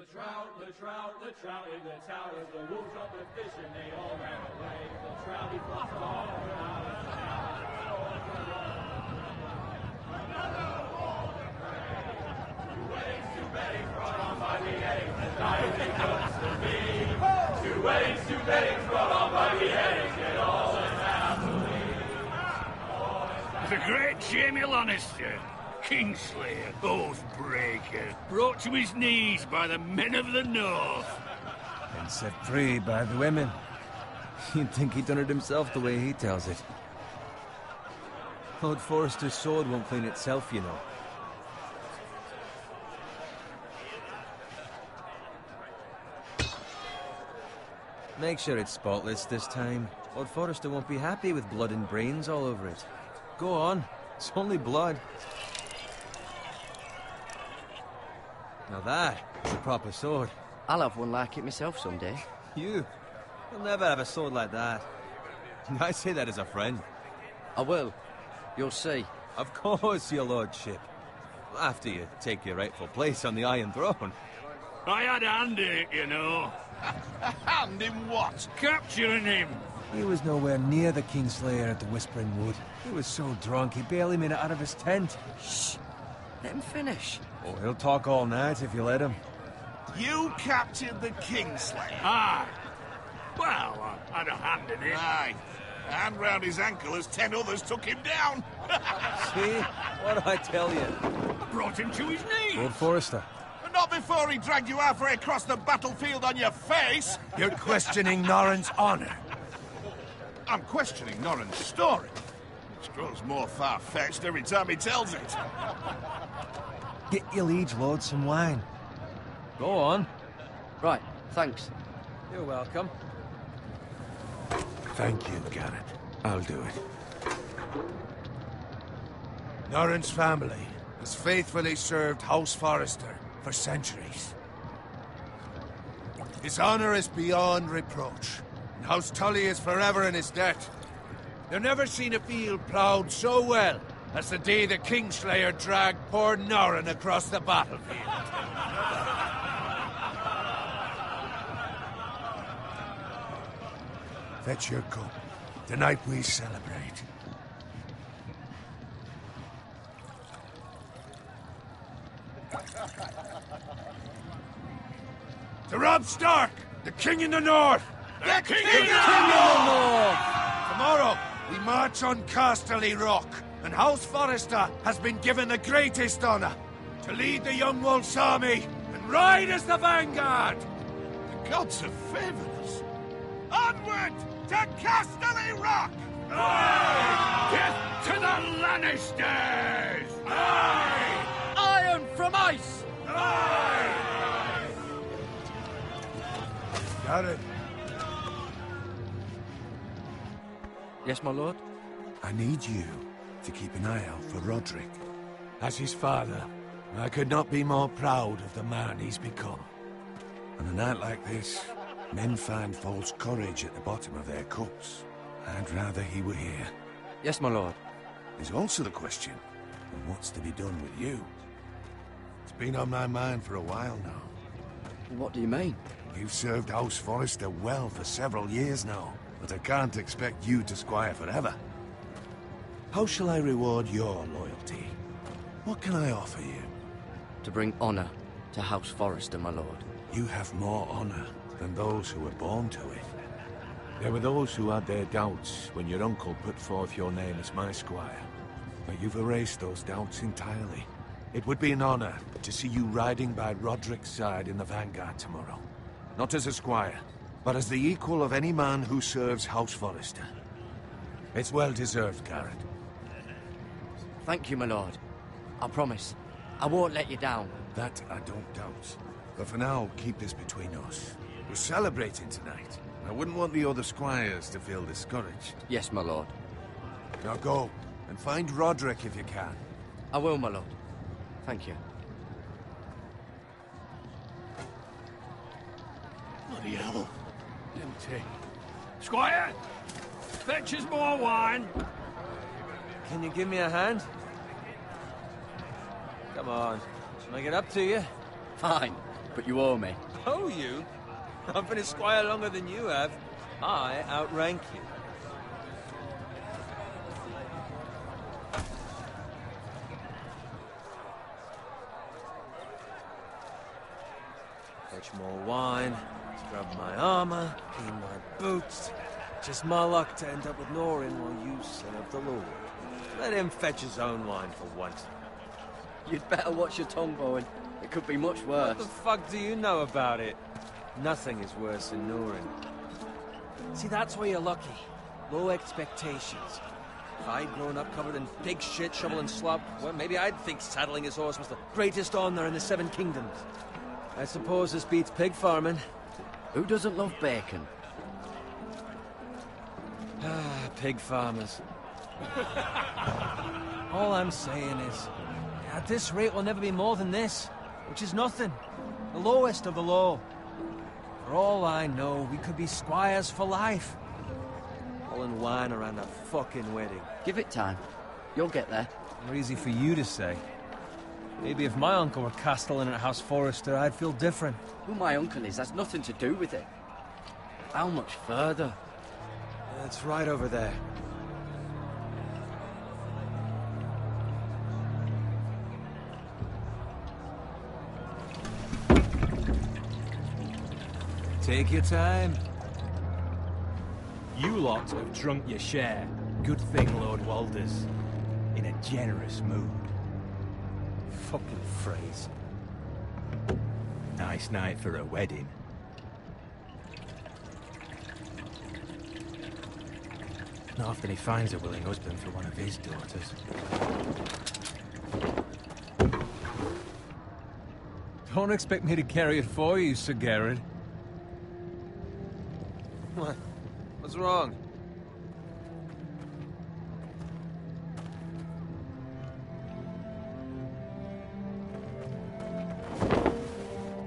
The trout in the towers, the wolves up the fish and they all ran away. The trout, he flopped all around. Another golden prey. Two weddings, two beddings brought on by the eggs. The diving goes to me. Two weddings brought on by the eggs. Get all in happily. The great Jamie Lannister, Kingslayer, Oathbreaker, brought to his knees by the men of the North. And set free by the women. You'd think he'd done it himself the way he tells it. Lord Forrester's sword won't clean itself, you know. Make sure it's spotless this time. Lord Forrester won't be happy with blood and brains all over it. Go on. It's only blood. Now that is a proper sword. I'll have one like it myself someday. You? You'll never have a sword like that. I say that as a friend. I will. You'll see. Of course, your lordship. After you take your rightful place on the Iron Throne. I had a hand in it, you know. A hand in what? Capturing him. He was nowhere near the Kingslayer at the Whispering Wood. He was so drunk he barely made it out of his tent. Shh. Let him finish. Oh, he'll talk all night if you let him. You captured the Kingslayer? Aye. Well, I had a hand in it. Aye. A hand round his ankle as 10 others took him down. See? What'd I tell you? I brought him to his knees. Lord Forrester. But not before he dragged you halfway across the battlefield on your face. You're questioning Norrin's honor. I'm questioning Norrin's story, which grows more far-fetched every time he tells it. Get your liege lord some wine. Go on. Right, thanks. You're welcome. Thank you, Garrett. I'll do it. Norrin's family has faithfully served House Forrester for centuries. His honor is beyond reproach, and House Tully is forever in his debt. They've never seen a field ploughed so well as the day the Kingslayer dragged poor Norrin across the battlefield. Fetch your cup. Tonight we celebrate. To Robb Stark, the King in the North! The King in the North! Tomorrow, we march on Casterly Rock, and House Forrester has been given the greatest honor to lead the Young Wolf's army and ride as the vanguard! The gods have favored us. Onward to Casterly Rock! Aye! Death to the Lannisters! Aye! Iron from ice! Aye! Garrett, Yes, my lord? I need you to keep an eye out for Roderick. As his father, I could not be more proud of the man he's become. On a night like this, men find false courage at the bottom of their cups. I'd rather he were here. Yes, my lord. There's also the question of what's to be done with you. It's been on my mind for a while now. What do you mean? You've served House Forrester well for several years now, but I can't expect you to squire forever. How shall I reward your loyalty? What can I offer you? To bring honor to House Forrester, my lord. You have more honor than those who were born to it. There were those who had their doubts when your uncle put forth your name as my squire. But you've erased those doubts entirely. It would be an honor to see you riding by Roderick's side in the vanguard tomorrow. Not as a squire, but as the equal of any man who serves House Forrester. It's well deserved, Garrett. Thank you, my lord. I promise. I won't let you down. That I don't doubt. But for now, keep this between us. We're celebrating tonight. I wouldn't want the other squires to feel discouraged. Yes, my lord. Now go, and find Roderick if you can. I will, my lord. Thank you. Bloody hell. Empty. Squire! Fetch us more wine. Can you give me a hand? Come on. Shall I get up to you? Fine. but you owe me. Oh, you? I've been a squire longer than you have. I outrank you. Fetch more wine, scrub my armor, clean my boots. Just my luck to end up with Norin while you serve the Lord. Let him fetch his own wine for once. You'd better watch your tongue, Bowen. It could be much worse. What the fuck do you know about it? Nothing is worse than Norin. See, that's why you're lucky. Low expectations. If I'd grown up covered in pig shit, shovel and slop, well, maybe I'd think saddling his horse was the greatest honor in the Seven Kingdoms. I suppose this beats pig farming. Who doesn't love bacon? Ah, pig farmers. All I'm saying is, at this rate we'll never be more than this, which is nothing. The lowest of the low. For all I know, we could be squires for life. Pulling wine around a fucking wedding. Give it time. You'll get there. More easy for you to say. Maybe if my uncle were castellan at House Forrester, I'd feel different. Who my uncle is has nothing to do with it. How much further? It's right over there. Take your time. You lot have drunk your share. Good thing Lord Walder's in a generous mood. Fucking phrase. Nice night for a wedding. Not often he finds a willing husband for one of his daughters. Don't expect me to carry it for you, Sir Garrett. What? What's wrong?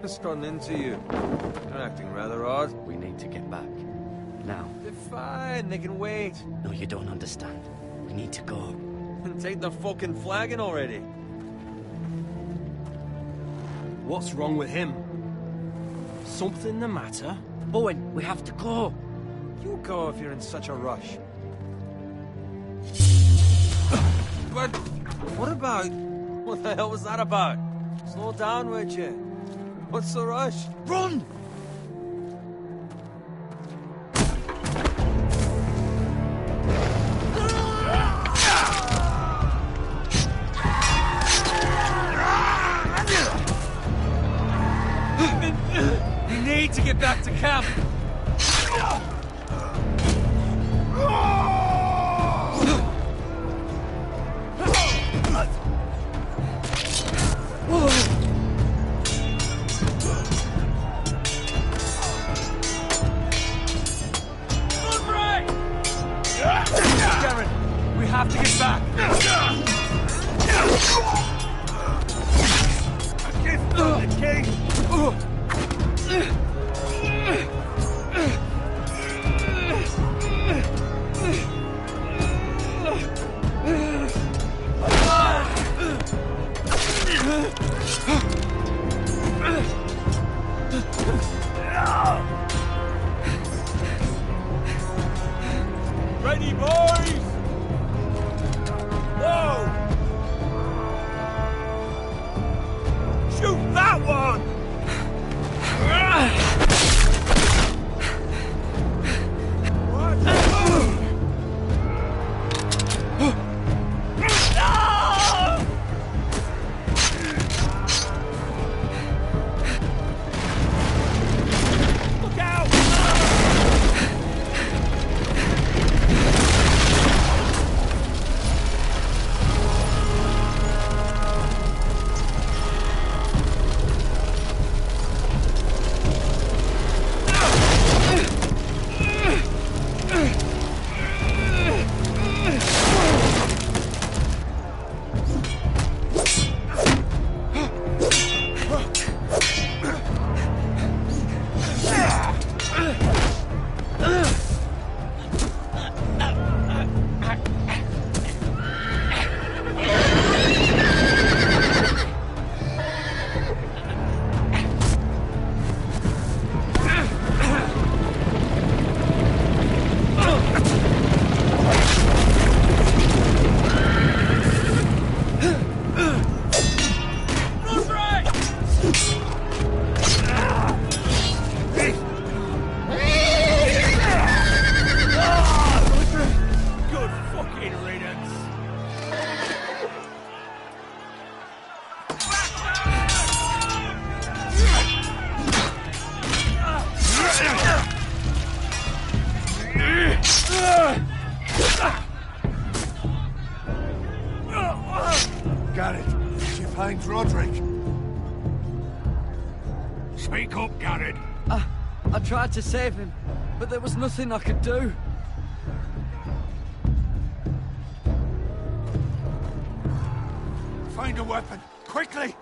What's gotten into you? You're acting rather odd. We need to get back. Now. They're fine, they can wait. No, you don't understand. We need to go. And take the fucking flagon already. What's wrong with him? Something the matter? Bowen, we have to go. You go if you're in such a rush. But what about... What the hell was that about? Slow down, would you? What's the rush? Run! You need to get back to camp. Darren, we have to get back. A gift from the king. Ready, boys! Whoa! Shoot that one! Look out! Garrett, did you find Roderick? Speak up, Garrett. I tried to save him, but there was nothing I could do. Find a weapon, quickly!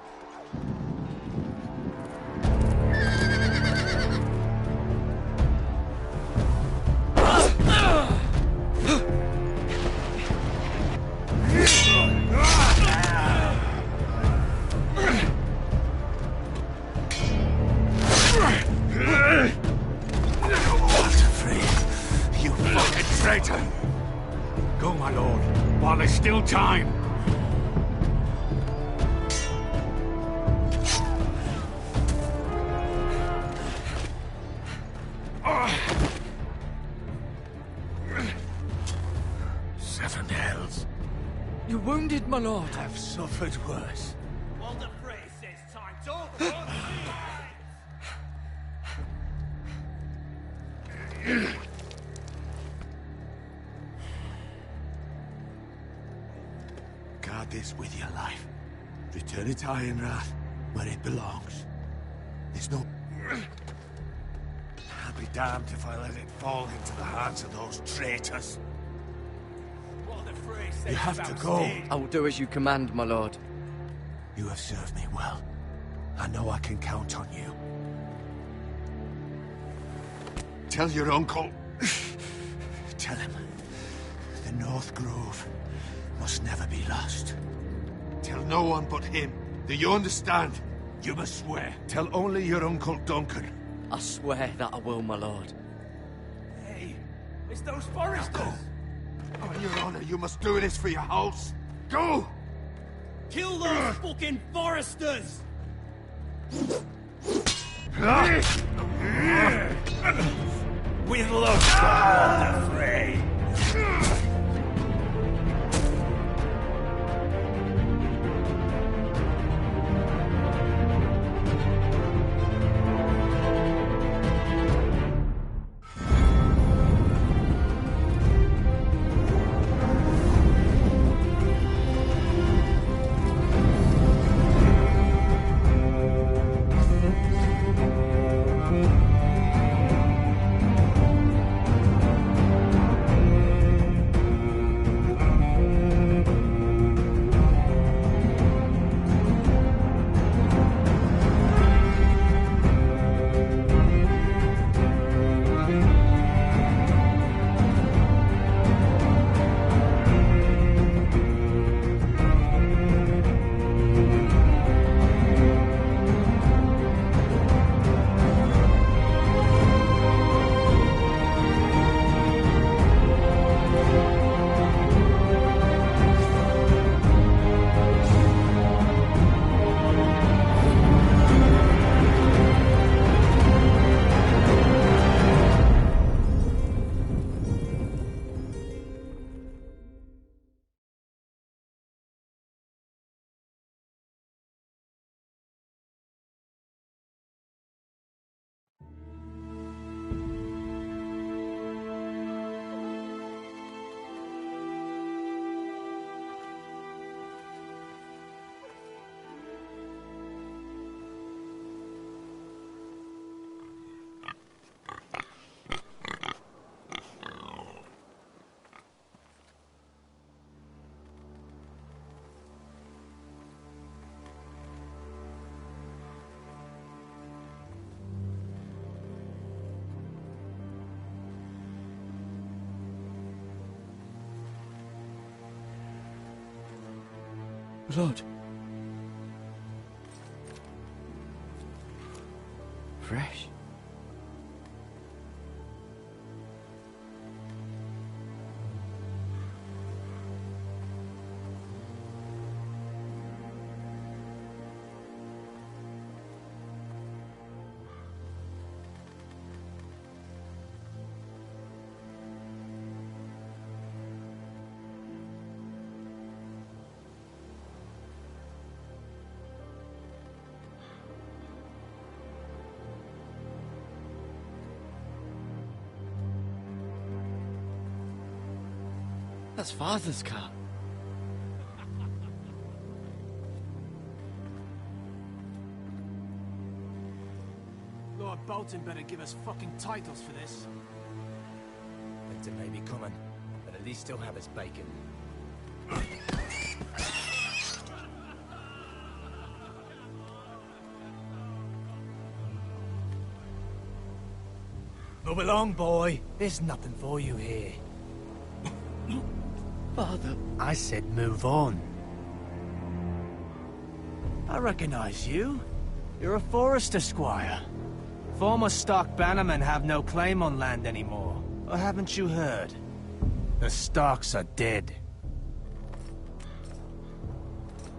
Go, my lord, while there's still time. Seven hells. You're wounded, my lord. I've suffered worse. Walder Frey says time's over. Guard this with your life. Return it to Ironrath, where it belongs. There's no... I'll be damned if I let it fall into the hands of those traitors. Walder Frey says You have to go. I will do as you command, my lord. You have served me well. I know I can count on you. Tell your uncle... Tell him. The North Grove must never be lost. Tell no one but him. Do you understand? You must swear. Tell only your Uncle Duncan. I swear that I will, my lord. Hey, it's those foresters. Go. On your honor, you must do this for your house. Go! Kill those fucking foresters! With love, Walder Frey. Blood. Fresh. That's Father's car. Bolton better give us fucking titles for this. Winter may be coming, but at least he'll have his bacon. Move along, boy. There's nothing for you here. Father. I said move on. I recognize you. You're a Forester squire. Former Stark bannermen have no claim on land anymore. Or haven't you heard? The Starks are dead.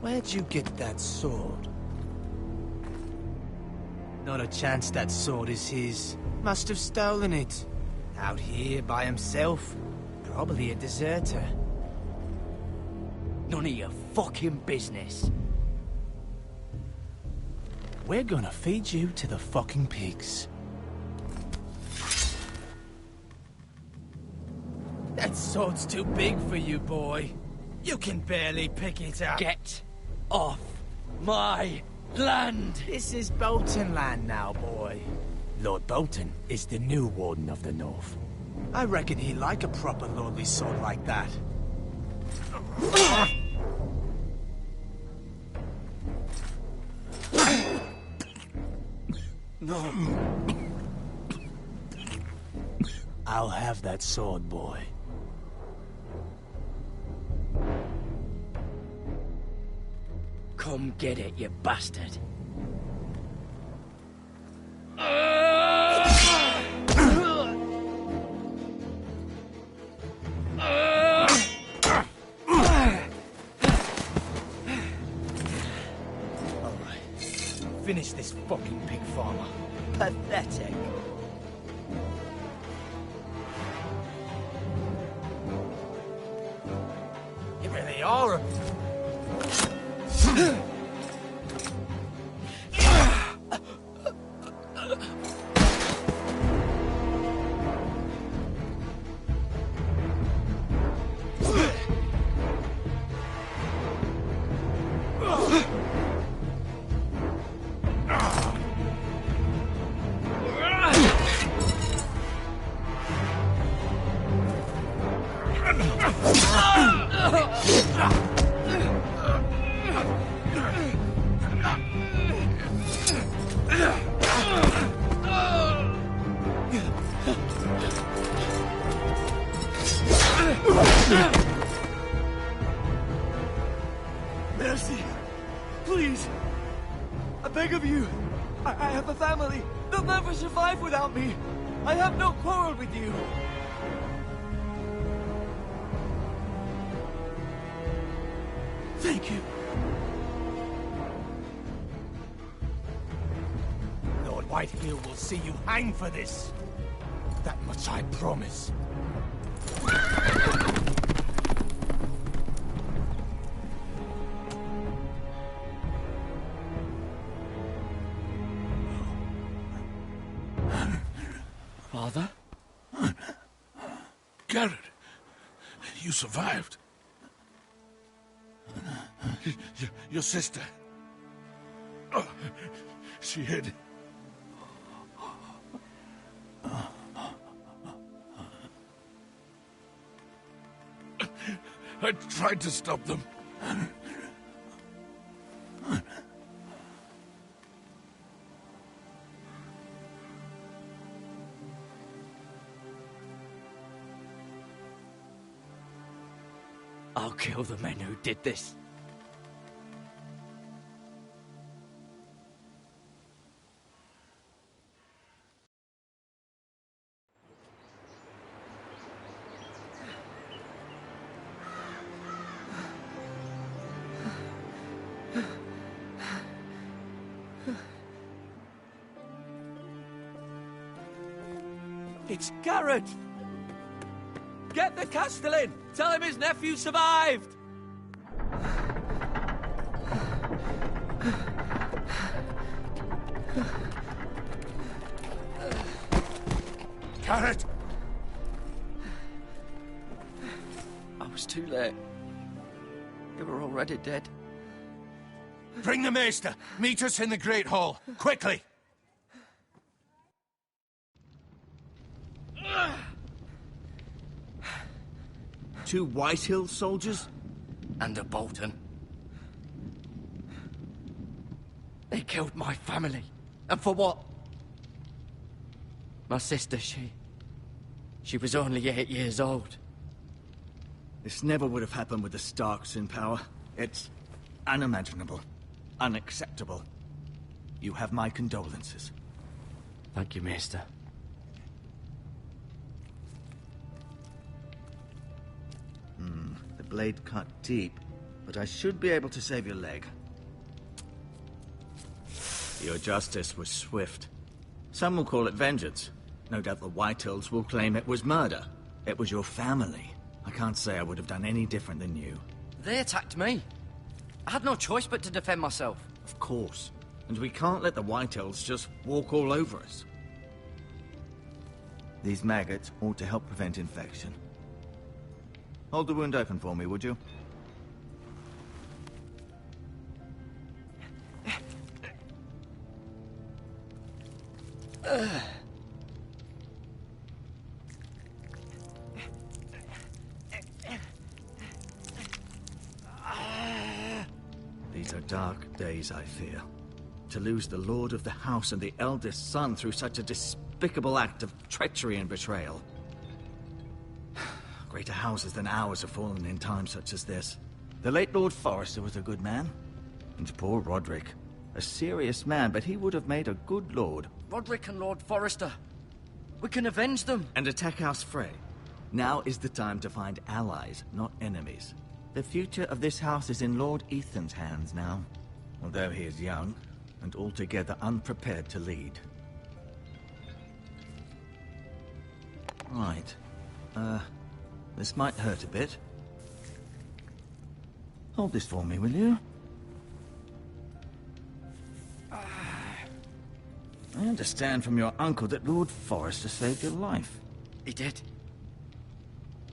Where'd you get that sword? Not a chance that sword is his. Must have stolen it. Out here by himself. Probably a deserter. None of your fucking business. We're gonna feed you to the fucking pigs. That sword's too big for you, boy. You can barely pick it up. Get off my land! This is Bolton land now, boy. Lord Bolton is the new Warden of the North. I reckon he'd like a proper lordly sword like that. No. I'll have that sword, boy. Come get it, you bastard. Finish this fucking pig farmer. Pathetic. You really are a... Mercy! Please! I beg of you! I have a family! They'll never survive without me! I have no quarrel with you! Thank you! Lord Whitehill will see you hang for this. That much I promise. Father? Garrett, you survived. Your sister. Oh, she hid. I tried to stop them. I'll kill the men who did this. It's Garrett! Get the Castellan! Tell him his nephew survived! Garrett! I was too late. They were already dead. Bring the maester. Meet us in the Great Hall. Quickly! 2 Whitehill soldiers? And a Bolton. They killed my family. And for what? My sister, she was only 8 years old. This never would have happened with the Starks in power. It's unimaginable. Unacceptable. You have my condolences. Thank you, Maester. The blade cut deep, but I should be able to save your leg. Your justice was swift. Some will call it vengeance. No doubt the Whitehills will claim it was murder. It was your family. I can't say I would have done any different than you. They attacked me. I had no choice but to defend myself. Of course. And we can't let the Whitehills just walk all over us. These maggots ought to help prevent infection. Hold the wound open for me, would you? These are dark days, I fear. To lose the lord of the house and the eldest son through such a despicable act of treachery and betrayal. Greater houses than ours have fallen in times such as this. The late Lord Forrester was a good man. And poor Roderick. A serious man, but he would have made a good lord. Roderick and Lord Forrester. We can avenge them. And attack House Frey. Now is the time to find allies, not enemies. The future of this house is in Lord Ethan's hands now. Although he is young, and altogether unprepared to lead. Right. This might hurt a bit. Hold this for me, will you? I understand from your uncle that Lord Forrester saved your life. He did.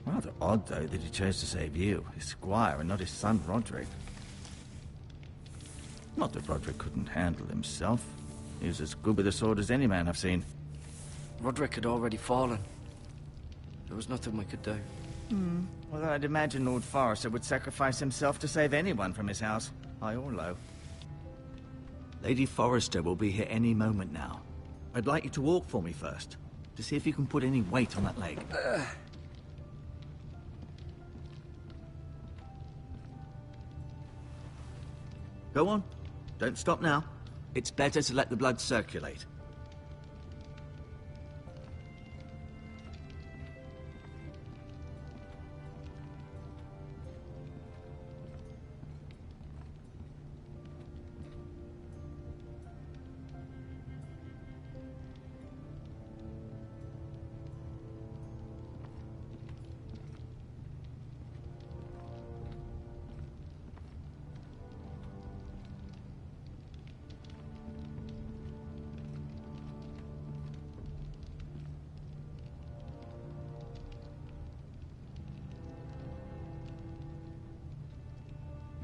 Rather odd, though, that he chose to save you, his squire, and not his son Roderick. Not that Roderick couldn't handle himself. He was as good with a sword as any man I've seen. Roderick had already fallen. There was nothing we could do. Well, I'd imagine Lord Forrester would sacrifice himself to save anyone from his house, high or low. Lady Forrester will be here any moment now. I'd like you to walk for me first, to see if you can put any weight on that leg. Go on. Don't stop now. It's better to let the blood circulate.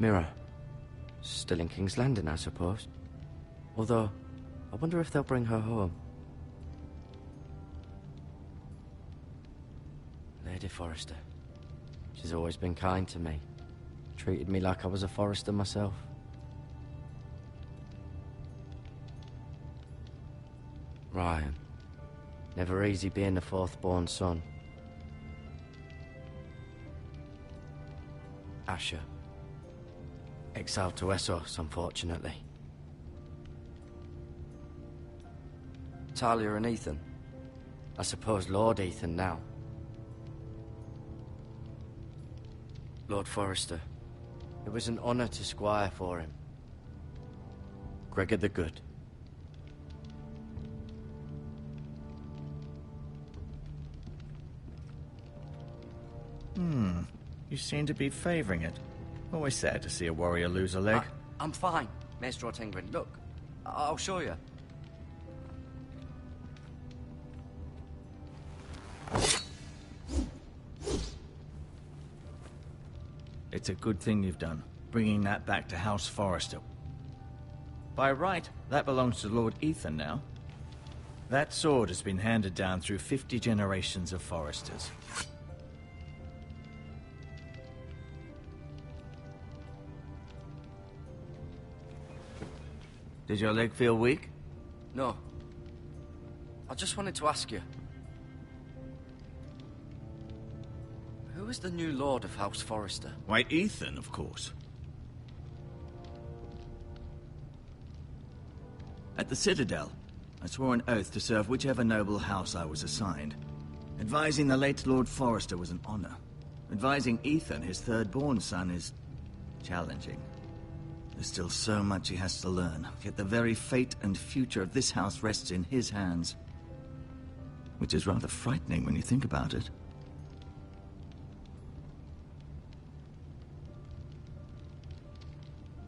Mira. Still in King's Landing, I suppose. Although, I wonder if they'll bring her home. Lady Forrester. She's always been kind to me. Treated me like I was a Forrester myself. Ryan. Never easy being the fourth-born son. Asher. Exiled to Essos, unfortunately. Talia and Ethan. I suppose Lord Ethan now. Lord Forrester. It was an honor to squire for him. Gregor the Good. You seem to be favoring it. Always sad to see a warrior lose a leg. I'm fine, Maester Ortengrin. Look, I'll show you. It's a good thing you've done, bringing that back to House Forrester. By right, that belongs to Lord Ethan now. That sword has been handed down through 50 generations of Forresters. Did your leg feel weak? No. I just wanted to ask you. Who is the new Lord of House Forrester? Why, Ethan, of course. At the Citadel, I swore an oath to serve whichever noble house I was assigned. Advising the late Lord Forrester was an honor. Advising Ethan, his third-born son, is challenging. There's still so much he has to learn, yet the very fate and future of this house rests in his hands. Which is rather frightening when you think about it.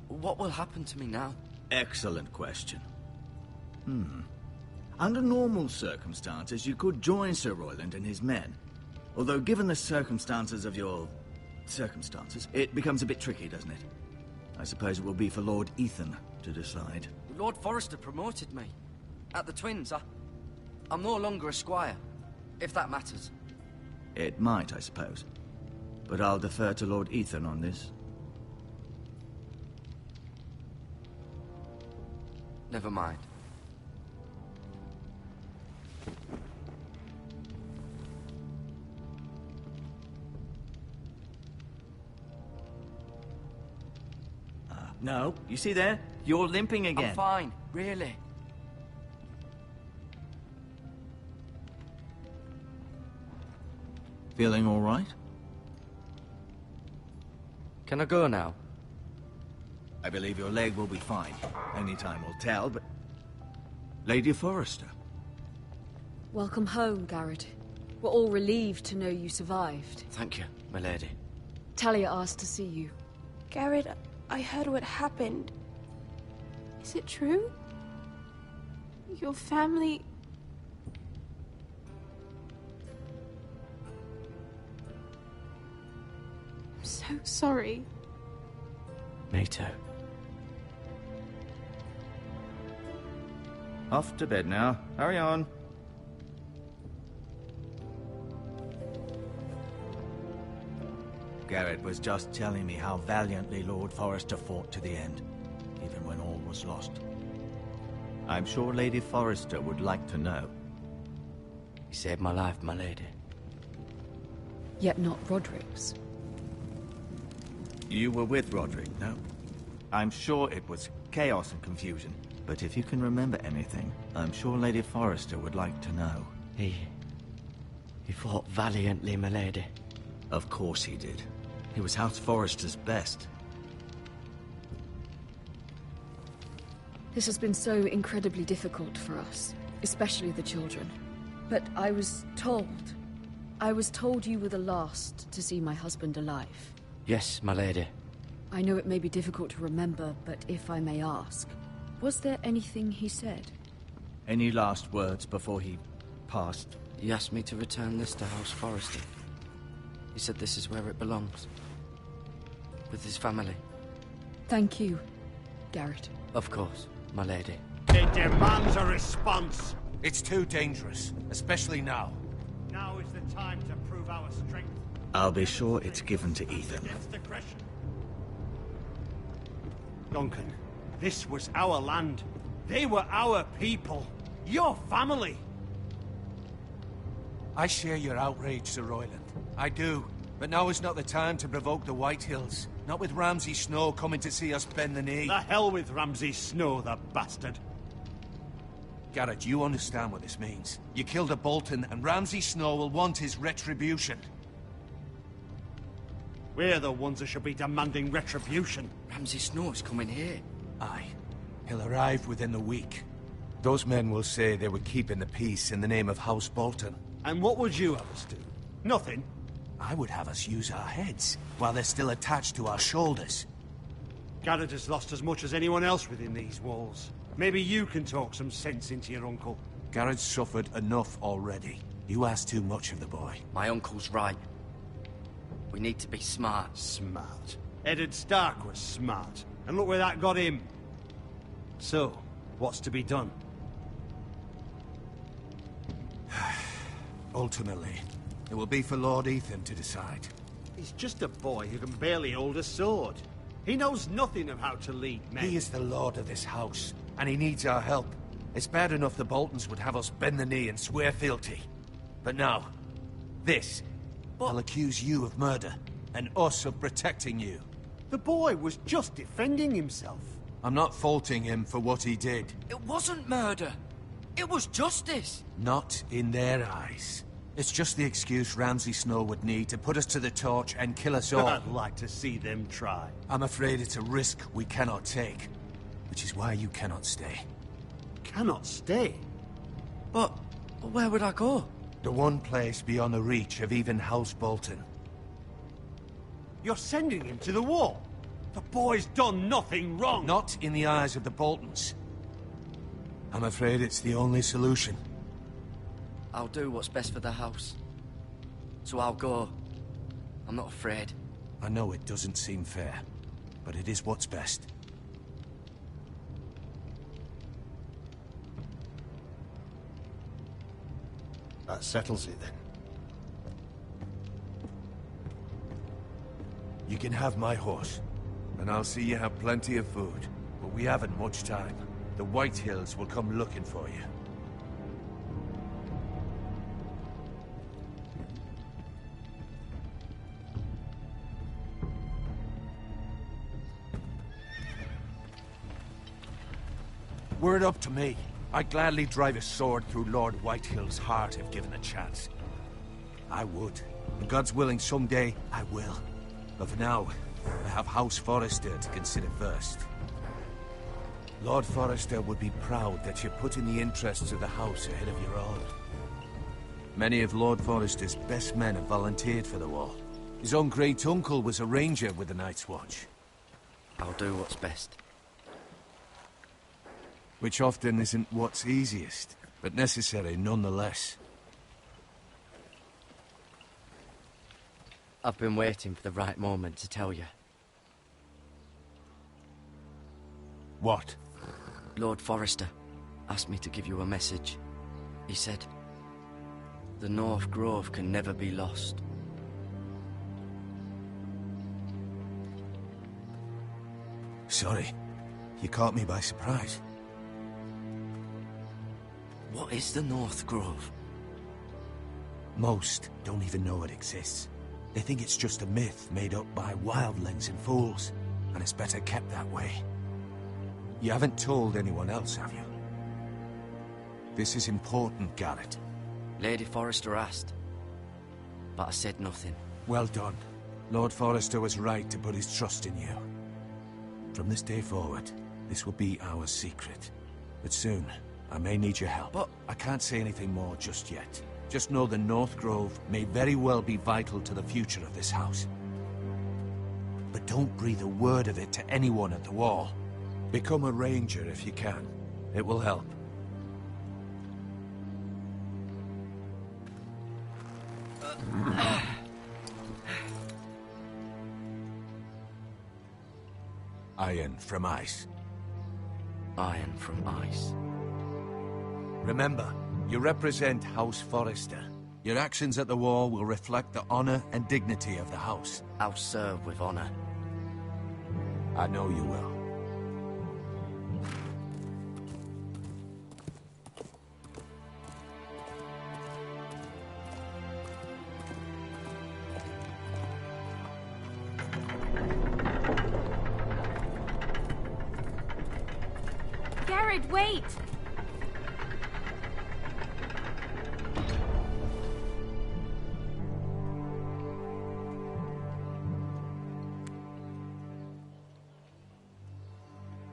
What will happen to me now? Excellent question. Under normal circumstances, you could join Sir Royland and his men. Although given the circumstances of your... circumstances, it becomes a bit tricky, doesn't it? I suppose it will be for Lord Ethan to decide. Lord Forrester promoted me. At the Twins, I'm no longer a squire, if that matters. It might, I suppose. But I'll defer to Lord Ethan on this. Never mind. No, you see there? You're limping again. I'm fine, really. Feeling all right? Can I go now? I believe your leg will be fine. Only time will tell, but... Lady Forrester. Welcome home, Garrett. We're all relieved to know you survived. Thank you, my lady. Talia asked to see you. Garrett, I heard what happened. Is it true? Your family... I'm so sorry. Me too. Off to bed now. Hurry on. Garrett was just telling me how valiantly Lord Forrester fought to the end, even when all was lost. I'm sure Lady Forrester would like to know. He saved my life, my lady. Yet not Roderick's. You were with Roderick, no? I'm sure it was chaos and confusion. But if you can remember anything, I'm sure Lady Forrester would like to know. He fought valiantly, my lady. Of course he did. He was House Forrester's best. This has been so incredibly difficult for us, especially the children. But I was told you were the last to see my husband alive. Yes, my lady. I know it may be difficult to remember, but if I may ask, was there anything he said? Any last words before he passed? He asked me to return this to House Forrester. He said this is where it belongs. With his family. Thank you, Garrett. Of course, my lady. It demands a response. It's too dangerous, especially now. Now is the time to prove our strength. I'll be sure it's given to Ethan. Against aggression. Duncan, this was our land. They were our people. Your family. I share your outrage, Sir Royland. I do. But now is not the time to provoke the Whitehills. Not with Ramsay Snow coming to see us bend the knee. The hell with Ramsay Snow, the bastard. Garrett, you understand what this means. You killed a Bolton, and Ramsay Snow will want his retribution. We're the ones that should be demanding retribution. Ramsay Snow's coming here. Aye. He'll arrive within the week. Those men will say they were keeping the peace in the name of House Bolton. And what would you have us do? Nothing. I would have us use our heads, while they're still attached to our shoulders. Garrett has lost as much as anyone else within these walls. Maybe you can talk some sense into your uncle. Garrett's suffered enough already. You ask too much of the boy. My uncle's right. We need to be smart. Smart. Eddard Stark was smart. And look where that got him. So, what's to be done? Ultimately, it will be for Lord Ethan to decide. He's just a boy who can barely hold a sword. He knows nothing of how to lead men. He is the lord of this house. and he needs our help. It's bad enough the Boltons would have us bend the knee and swear fealty. But now, this. They'll accuse you of murder, and us of protecting you. The boy was just defending himself. I'm not faulting him for what he did. It wasn't murder. It was justice. Not in their eyes. It's just the excuse Ramsay Snow would need to put us to the torch and kill us all. I'd like to see them try. I'm afraid it's a risk we cannot take, which is why you cannot stay. Cannot stay? But where would I go? The one place beyond the reach of even House Bolton. You're sending him to the wall? The boy's done nothing wrong! Not in the eyes of the Boltons. I'm afraid it's the only solution. I'll do what's best for the house. So I'll go. I'm not afraid. I know it doesn't seem fair, but it is what's best. That settles it then. You can have my horse, and I'll see you have plenty of food. But we haven't much time. The White Hills will come looking for you. Were it up to me, I'd gladly drive a sword through Lord Whitehill's heart if given a chance. I would. And God's willing, someday I will. But for now, I have House Forrester to consider first. Lord Forrester would be proud that you're putting the interests of the house ahead of your own. Many of Lord Forrester's best men have volunteered for the war. His own great-uncle was a ranger with the Night's Watch. I'll do what's best. Which often isn't what's easiest, but necessary nonetheless. I've been waiting for the right moment to tell you. What? Lord Forrester asked me to give you a message. He said, the North Grove can never be lost. Sorry, you caught me by surprise. What is the North Grove? Most don't even know it exists. They think it's just a myth made up by wildlings and fools, and it's better kept that way. You haven't told anyone else, have you? This is important, Garrett. Lady Forrester asked, but I said nothing. Well done. Lord Forrester was right to put his trust in you. From this day forward, this will be our secret. But soon, I may need your help. But I can't say anything more just yet. Just know the North Grove may very well be vital to the future of this house. But don't breathe a word of it to anyone at the wall. Become a ranger if you can. It will help. Iron from ice. Iron from ice. Remember, you represent House Forrester. Your actions at the war will reflect the honor and dignity of the house. I'll serve with honor. I know you will. Garrett, wait!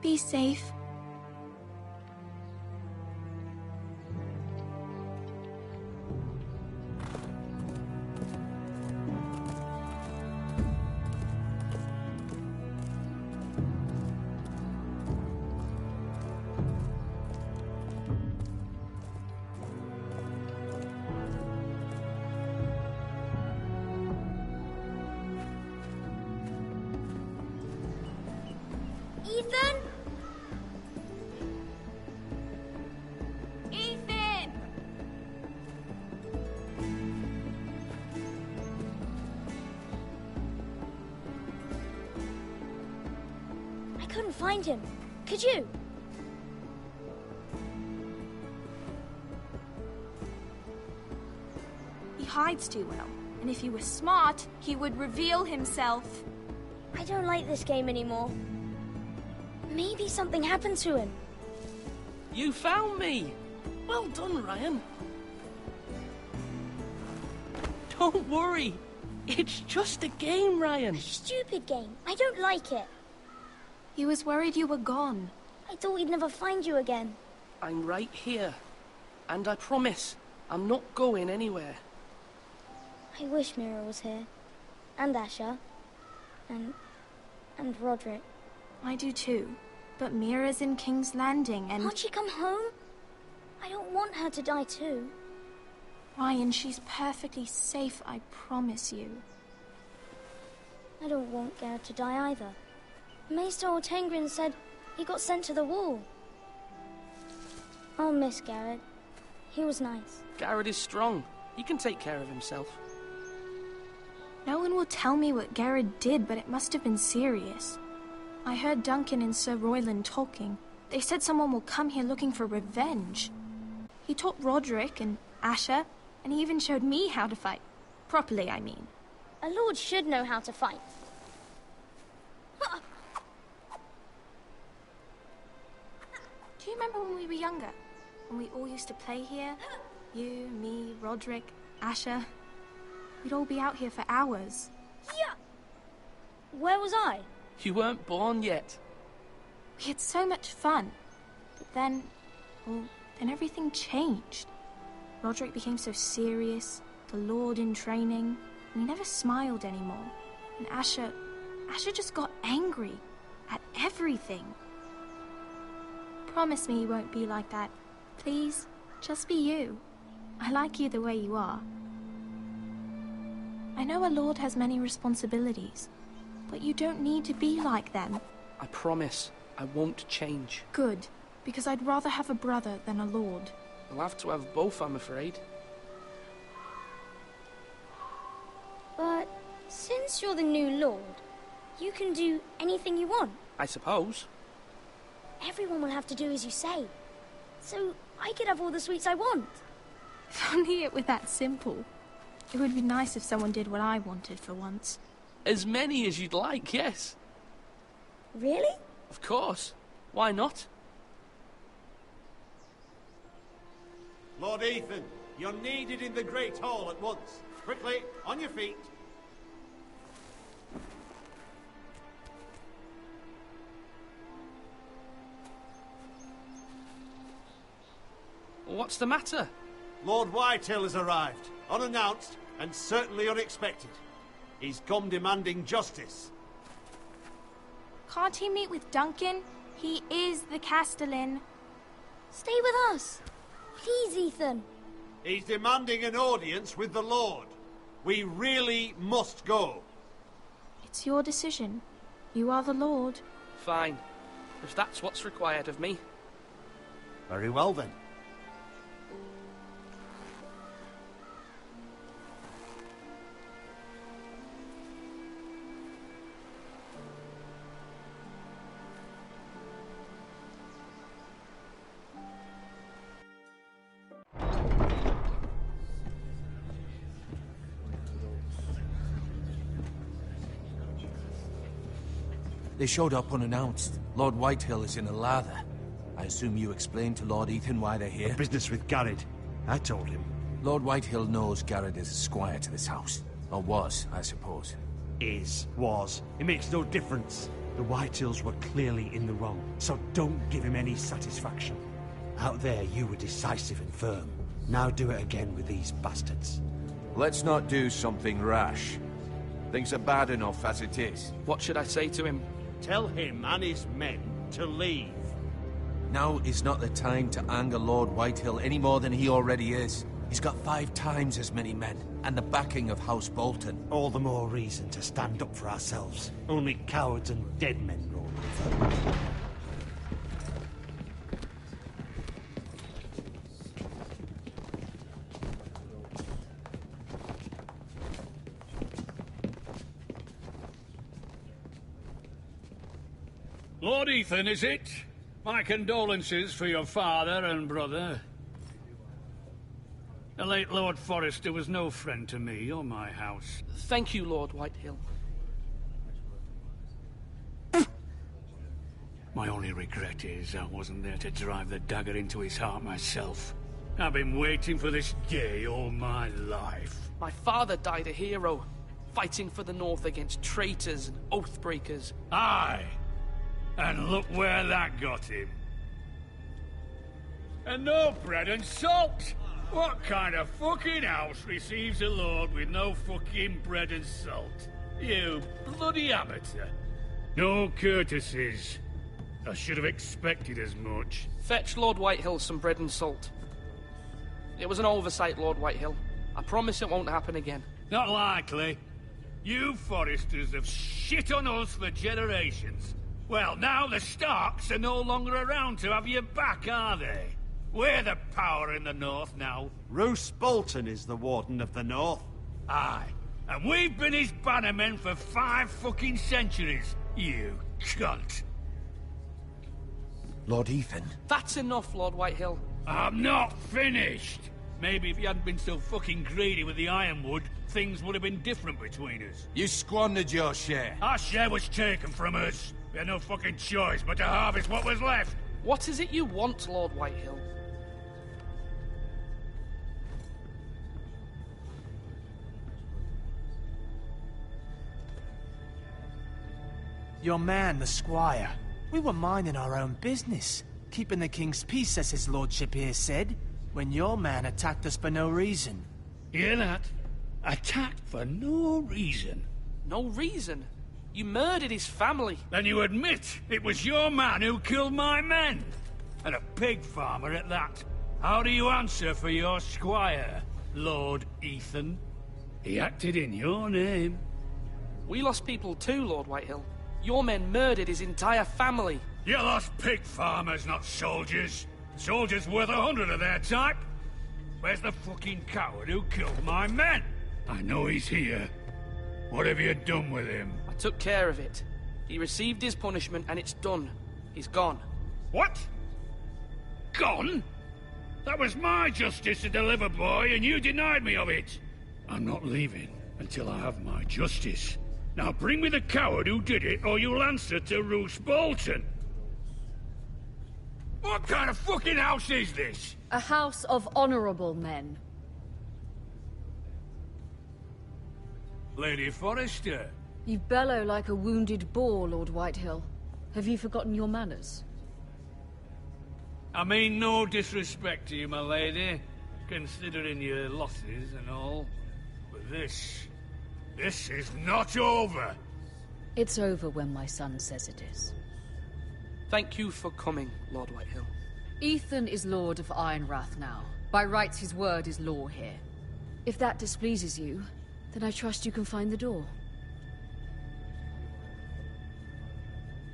Be safe. Ethan? Ethan! I couldn't find him. Could you? hides too well. And if he were smart, he would reveal himself. I don't like this game anymore. Maybe something happened to him. You found me! Well done, Ryan. Don't worry. It's just a game, Ryan. A stupid game. I don't like it. He was worried you were gone. I thought we'd never find you again. I'm right here. And I promise, I'm not going anywhere. I wish Mira was here. And Asher. And Roderick. I do too. But Mira's in King's Landing and... Can't she come home? I don't want her to die too. Ryan, she's perfectly safe, I promise you. I don't want Garrett to die either. Maester Ortengrin said he got sent to the wall. I'll miss Garrett. He was nice. Garrett is strong. He can take care of himself. No one will tell me what Garrett did, but it must have been serious. I heard Duncan and Sir Royland talking. They said someone will come here looking for revenge. He taught Roderick and Asher, and he even showed me how to fight. Properly, I mean. A lord should know how to fight. Do you remember when we were younger? When we all used to play here? You, me, Roderick, Asher. We'd all be out here for hours. Yeah! Where was I? You weren't born yet. We had so much fun. But then, well, then everything changed. Roderick became so serious, the Lord in training, and he never smiled anymore. And Asher just got angry at everything. Promise me you won't be like that. Please, just be you. I like you the way you are. I know a lord has many responsibilities, but you don't need to be like them. I promise, I won't change. Good, because I'd rather have a brother than a lord. We'll have to have both, I'm afraid. But since you're the new lord, you can do anything you want. I suppose. Everyone will have to do as you say. So I could have all the sweets I want. If only it were that simple. It would be nice if someone did what I wanted for once. As many as you'd like, yes. Really? Of course. Why not? Lord Ethan, you're needed in the Great Hall at once. Quickly, on your feet. What's the matter? Lord Whitehill has arrived, unannounced and certainly unexpected. He's come demanding justice. Can't he meet with Duncan? He is the Castellan. Stay with us. Please, Ethan. He's demanding an audience with the Lord. We really must go. It's your decision. You are the Lord. Fine. If that's what's required of me. Very well, then. They showed up unannounced. Lord Whitehill is in a lather. I assume you explained to Lord Ethan why they're here? Business with Garrett. I told him. Lord Whitehill knows Garrett is a squire to this house. Or was, I suppose. Was. It makes no difference. The Whitehills were clearly in the wrong, so don't give him any satisfaction. Out there, you were decisive and firm. Now do it again with these bastards. Let's not do something rash. Things are bad enough as it is. What should I say to him? Tell him and his men to leave. Now is not the time to anger Lord Whitehill any more than he already is. He's got 5 times as many men, and the backing of House Bolton. All the more reason to stand up for ourselves. Only cowards and dead men roll over. Lord Ethan, is it? My condolences for your father and brother. The late Lord Forrester was no friend to me or my house. Thank you, Lord Whitehill. My only regret is I wasn't there to drive the dagger into his heart myself. I've been waiting for this day all my life. My father died a hero, fighting for the North against traitors and oath-breakers. Aye! And look where that got him. And no bread and salt! What kind of fucking house receives a lord with no fucking bread and salt? You bloody amateur. No courtesies. I should have expected as much. Fetch Lord Whitehill some bread and salt. It was an oversight, Lord Whitehill. I promise it won't happen again. Not likely. You Forresters have shit on us for generations. Well, now the Starks are no longer around to have you back, are they? We're the power in the North now. Roose Bolton is the Warden of the North. Aye. And we've been his bannermen for 5 fucking centuries, you cunt. Lord Ethan. That's enough, Lord Whitehill. I'm not finished. Maybe if you hadn't been so fucking greedy with the ironwood, things would have been different between us. You squandered your share. Our share was taken from us. We had no fucking choice but to harvest what was left. What is it you want, Lord Whitehill? Your man, the squire. We were minding our own business, keeping the king's peace, as his lordship here said, when your man attacked us for no reason. Hear that? Attacked for no reason. No reason? You murdered his family. Then you admit it was your man who killed my men. And a pig farmer at that. How do you answer for your squire, Lord Ethan? He acted in your name. We lost people too, Lord Whitehill. Your men murdered his entire family. You lost pig farmers, not soldiers. Soldiers worth 100 of their type. Where's the fucking coward who killed my men? I know he's here. What have you done with him? I took care of it. He received his punishment and it's done. He's gone. What? Gone? That was my justice to deliver, boy, and you denied me of it. I'm not leaving until I have my justice. Now bring me the coward who did it, or you'll answer to Roose Bolton. What kind of fucking house is this? A house of honorable men. Lady Forrester. You bellow like a wounded boar, Lord Whitehill. Have you forgotten your manners? I mean no disrespect to you, my lady, considering your losses and all. But this is not over. It's over when my son says it is. Thank you for coming, Lord Whitehill. Ethan is Lord of Ironrath now. By rights, his word is law here. If that displeases you, then I trust you can find the door.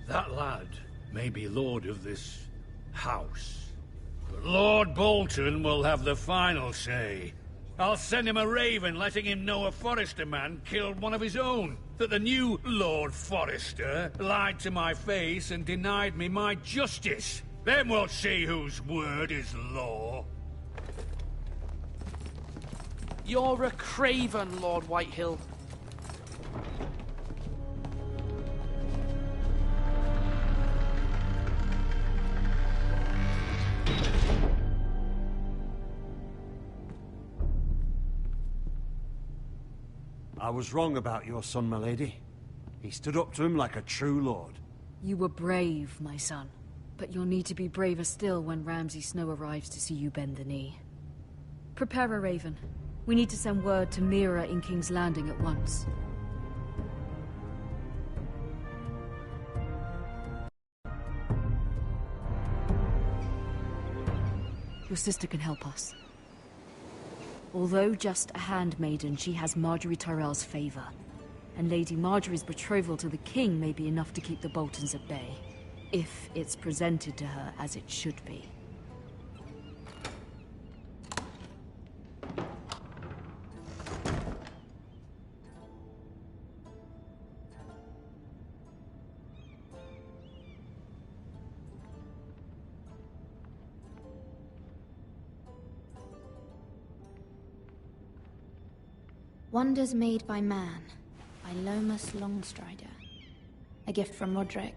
That lad may be lord of this house, but Lord Bolton will have the final say. I'll send him a raven letting him know a Forrester man killed one of his own. That the new Lord Forrester lied to my face and denied me my justice. Then we'll see whose word is law. You're a craven, Lord Whitehill. I was wrong about your son, my lady. He stood up to him like a true lord. You were brave, my son. But you'll need to be braver still when Ramsay Snow arrives to see you bend the knee. Prepare a raven. We need to send word to Mira in King's Landing at once. Your sister can help us. Although just a handmaiden, she has Marjorie Tyrell's favor. And Lady Marjorie's betrothal to the king may be enough to keep the Boltons at bay. If it's presented to her as it should be. Wonders Made by Man, by Lomas Longstrider. A gift from Roderick.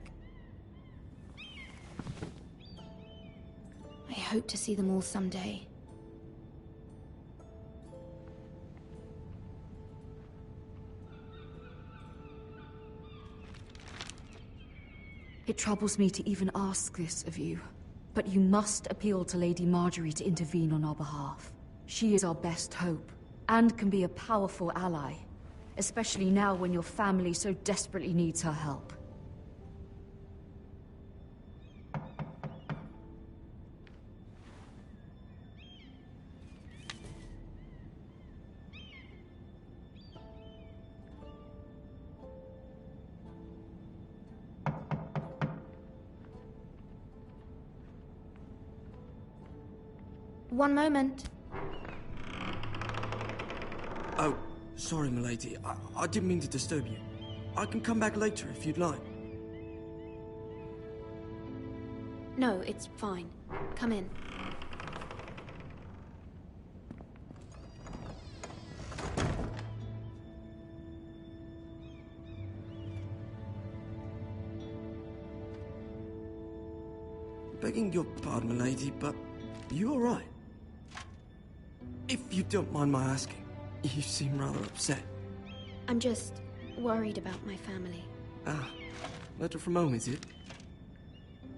I hope to see them all someday. It troubles me to even ask this of you, but you must appeal to Lady Marjorie to intervene on our behalf. She is our best hope, and can be a powerful ally, especially now when your family so desperately needs her help. One moment. Oh, sorry, milady. I didn't mean to disturb you. I can come back later if you'd like. No, it's fine. Come in. Begging your pardon, milady, but you all right? If you don't mind my asking, you seem rather upset. I'm just worried about my family. Ah, letter from home, is it?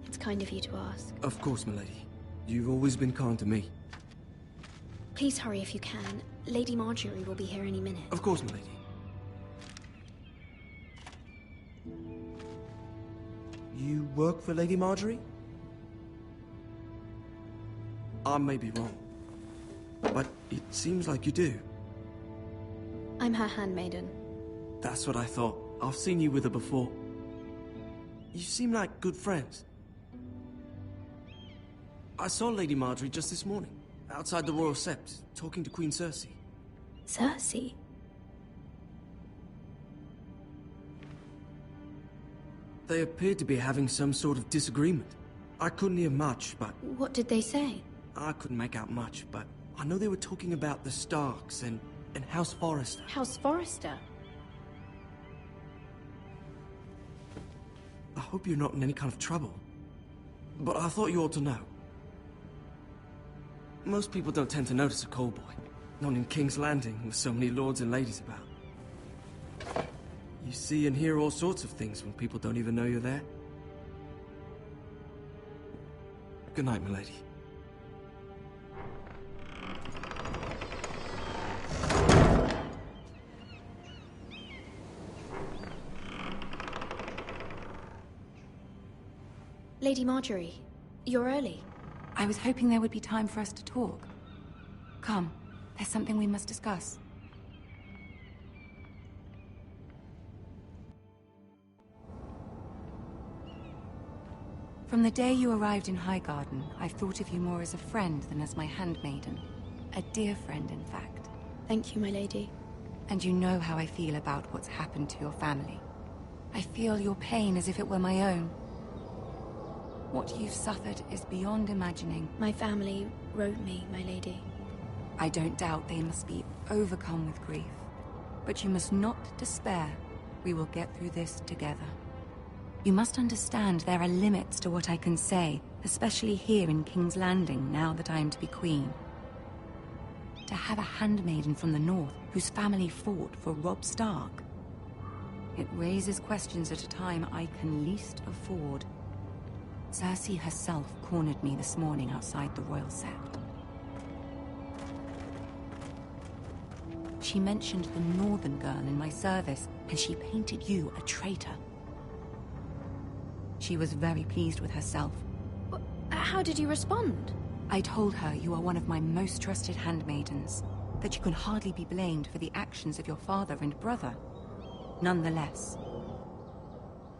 It's kind of you to ask. Of course, milady. You've always been kind to me. Please hurry if you can. Lady Marjorie will be here any minute. Of course, milady. You work for Lady Marjorie? I may be wrong, but it seems like you do. I'm her handmaiden. That's what I thought. I've seen you with her before. You seem like good friends. I saw Lady Marjorie just this morning, outside the Royal Sept, talking to Queen Cersei. Cersei? They appeared to be having some sort of disagreement. I couldn't hear much, but... What did they say? I couldn't make out much, but I know they were talking about the Starks and House Forrester. House Forrester? I hope you're not in any kind of trouble, but I thought you ought to know. Most people don't tend to notice a call boy, not in King's Landing with so many lords and ladies about. You see and hear all sorts of things when people don't even know you're there. Good night, milady. Lady Marjorie, you're early. I was hoping there would be time for us to talk. Come, there's something we must discuss. From the day you arrived in Highgarden, I've thought of you more as a friend than as my handmaiden. A dear friend, in fact. Thank you, my lady. And you know how I feel about what's happened to your family. I feel your pain as if it were my own. What you've suffered is beyond imagining. My family wrote me, my lady. I don't doubt they must be overcome with grief. But you must not despair. We will get through this together. You must understand there are limits to what I can say, especially here in King's Landing, now that I am to be queen. To have a handmaiden from the north whose family fought for Robb Stark. It raises questions at a time I can least afford. Cersei herself cornered me this morning outside the Royal Sept. She mentioned the northern girl in my service, and she painted you a traitor. She was very pleased with herself. How did you respond? I told her you are one of my most trusted handmaidens, that you can hardly be blamed for the actions of your father and brother. Nonetheless,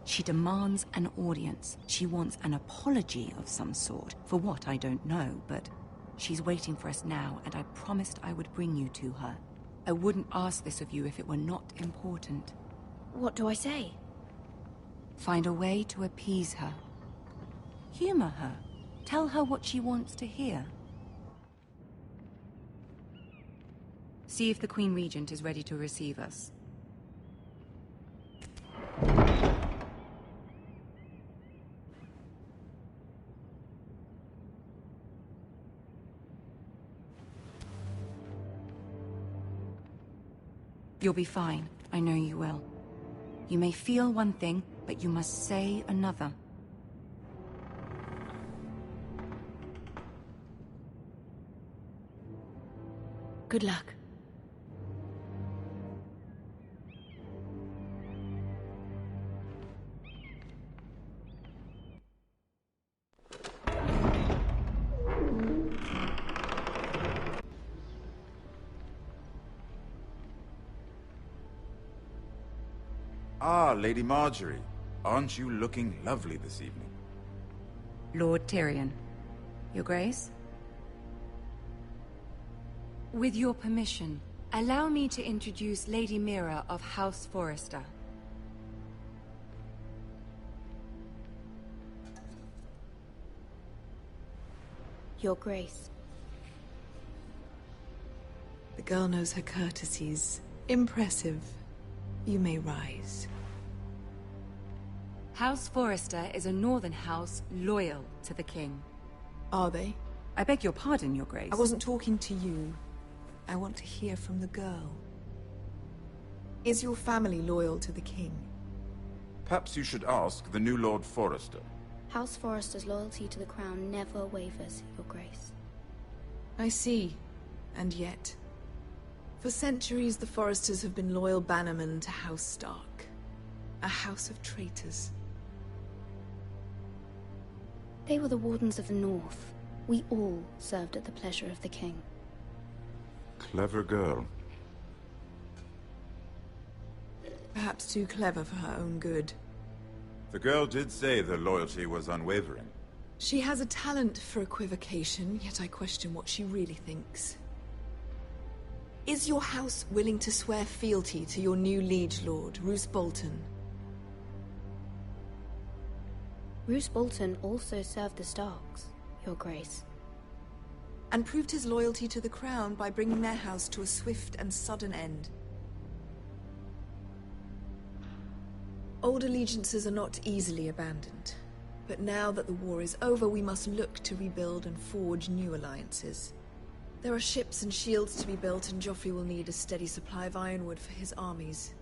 she demands an audience. She wants an apology of some sort, for what I don't know, but she's waiting for us now, and I promised I would bring you to her. I wouldn't ask this of you if it were not important. What do I say? Find a way to appease her. Humor her. Tell her what she wants to hear. See if the Queen Regent is ready to receive us. You'll be fine. I know you will. You may feel one thing, but you must say another. Good luck. Ah, Lady Marjorie. Aren't you looking lovely this evening? Lord Tyrion. Your Grace? With your permission, allow me to introduce Lady Mira of House Forrester. Your Grace. The girl knows her courtesies. Impressive. You may rise. House Forrester is a northern house loyal to the king. Are they? I beg your pardon, Your Grace. I wasn't talking to you. I want to hear from the girl. Is your family loyal to the king? Perhaps you should ask the new Lord Forrester. House Forrester's loyalty to the crown never wavers, Your Grace. I see. And yet... For centuries, the Forresters have been loyal bannermen to House Stark. A house of traitors. They were the Wardens of the North. We all served at the pleasure of the king. Clever girl. Perhaps too clever for her own good. The girl did say their loyalty was unwavering. She has a talent for equivocation, yet I question what she really thinks. Is your house willing to swear fealty to your new liege lord, Roose Bolton? Roose Bolton also served the Starks, Your Grace. And proved his loyalty to the crown by bringing their house to a swift and sudden end. Old allegiances are not easily abandoned. But now that the war is over, we must look to rebuild and forge new alliances. There are ships and shields to be built, and Joffrey will need a steady supply of ironwood for his armies.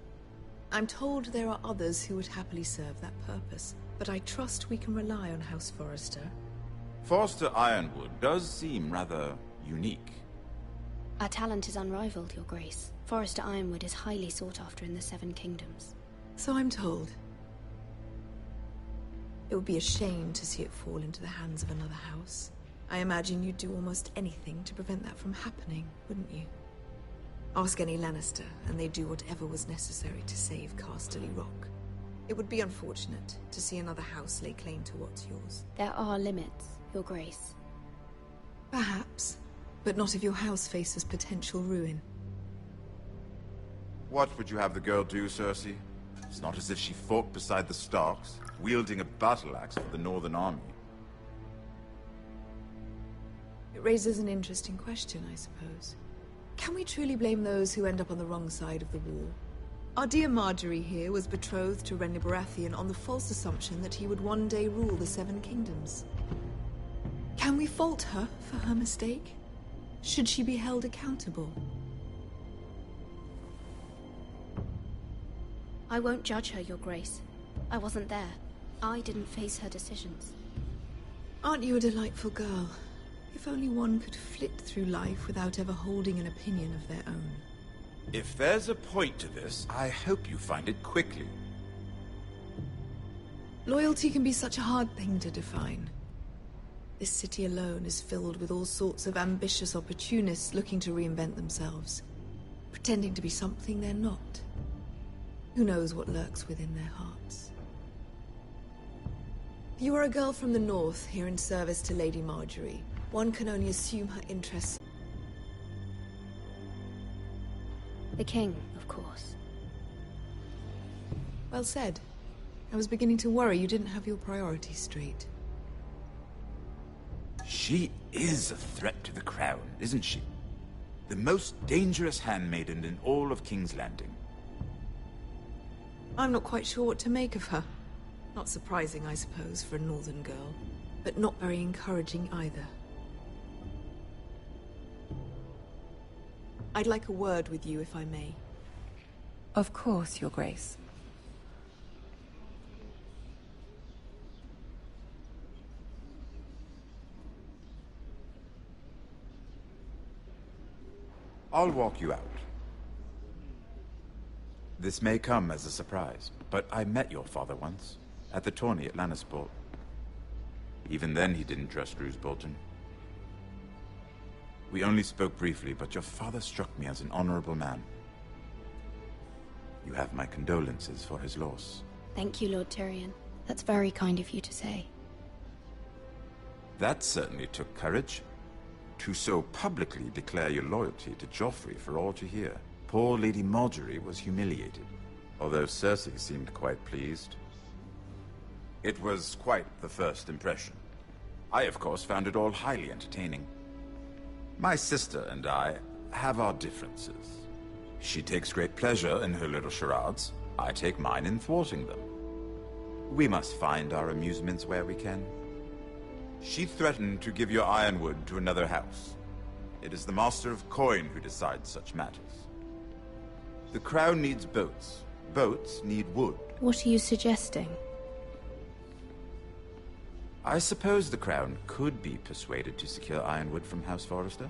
I'm told there are others who would happily serve that purpose, but I trust we can rely on House Forrester. Forrester Ironwood does seem rather unique. Our talent is unrivaled, Your Grace. Forrester Ironwood is highly sought after in the Seven Kingdoms. So I'm told. It would be a shame to see it fall into the hands of another house. I imagine you'd do almost anything to prevent that from happening, wouldn't you? Ask any Lannister, and they'd do whatever was necessary to save Casterly Rock. It would be unfortunate to see another house lay claim to what's yours. There are limits, Your Grace. Perhaps, but not if your house faces potential ruin. What would you have the girl do, Cersei? It's not as if she fought beside the Starks, wielding a battle axe for the Northern Army. It raises an interesting question, I suppose. Can we truly blame those who end up on the wrong side of the war? Our dear Marjorie here was betrothed to Renly Baratheon on the false assumption that he would one day rule the Seven Kingdoms. Can we fault her for her mistake? Should she be held accountable? I won't judge her, Your Grace. I wasn't there. I didn't face her decisions. Aren't you a delightful girl? If only one could flit through life without ever holding an opinion of their own. If there's a point to this, I hope you find it quickly. Loyalty can be such a hard thing to define. This city alone is filled with all sorts of ambitious opportunists looking to reinvent themselves, pretending to be something they're not. Who knows what lurks within their hearts? You are a girl from the north, here in service to Lady Marjorie. One can only assume her interests. The king, of course. Well said. I was beginning to worry you didn't have your priorities straight. She is a threat to the crown, isn't she? The most dangerous handmaiden in all of King's Landing. I'm not quite sure what to make of her. Not surprising, I suppose, for a northern girl, but not very encouraging either. I'd like a word with you, if I may. Of course, Your Grace. I'll walk you out. This may come as a surprise, but I met your father once, at the tourney at Lannisport. Even then he didn't trust Roose Bolton. We only spoke briefly, but your father struck me as an honorable man. You have my condolences for his loss. Thank you, Lord Tyrion. That's very kind of you to say. That certainly took courage. To so publicly declare your loyalty to Joffrey for all to hear. Poor Lady Margaery was humiliated, although Cersei seemed quite pleased. It was quite the first impression. I, of course, found it all highly entertaining. My sister and I have our differences. She takes great pleasure in her little charades. I take mine in thwarting them. We must find our amusements where we can. She threatened to give your ironwood to another house. It is the Master of Coin who decides such matters. The crown needs boats. Boats need wood. What are you suggesting? I suppose the crown could be persuaded to secure ironwood from House Forrester.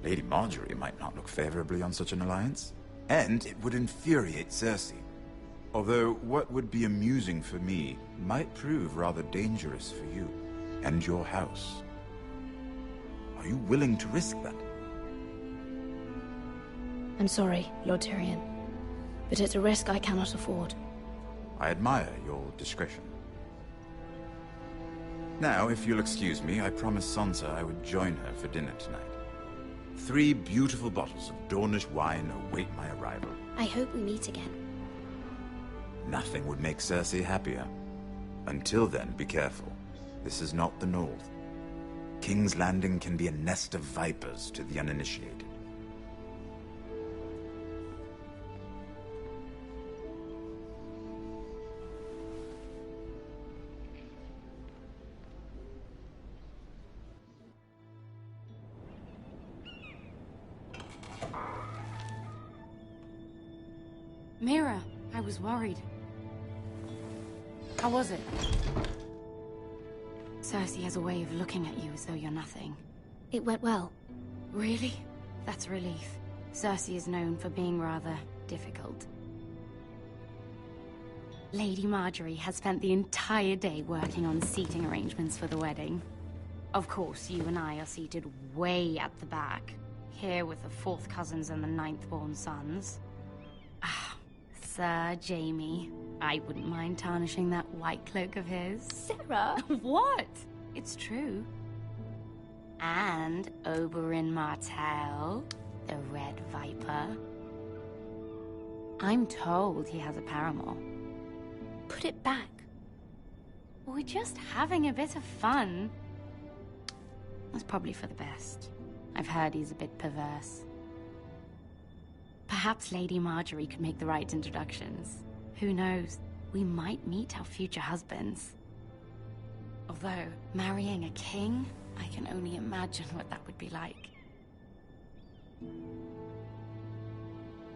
Lady Margaery might not look favorably on such an alliance, and it would infuriate Cersei. Although what would be amusing for me might prove rather dangerous for you and your house. Are you willing to risk that? I'm sorry, Lord Tyrion, but it's a risk I cannot afford. I admire your discretion. Now, if you'll excuse me, I promised Sansa I would join her for dinner tonight. 3 beautiful bottles of Dornish wine await my arrival. I hope we meet again. Nothing would make Cersei happier. Until then, be careful. This is not the North. King's Landing can be a nest of vipers to the uninitiated. Mira, I was worried. How was it? Cersei has a way of looking at you as though you're nothing. It went well. Really? That's a relief. Cersei is known for being rather difficult. Lady Margaery has spent the entire day working on seating arrangements for the wedding. Of course, you and I are seated way at the back, here with the 4th cousins and the 9th-born sons. Ah, Sir Jaime. I wouldn't mind tarnishing that white cloak of his. Sarah! What? It's true. And Oberyn Martell, the Red Viper. I'm told he has a paramour. Put it back. We're just having a bit of fun. That's probably for the best. I've heard he's a bit perverse. Perhaps Lady Margaery could make the right introductions. Who knows? We might meet our future husbands. Although, marrying a king, I can only imagine what that would be like.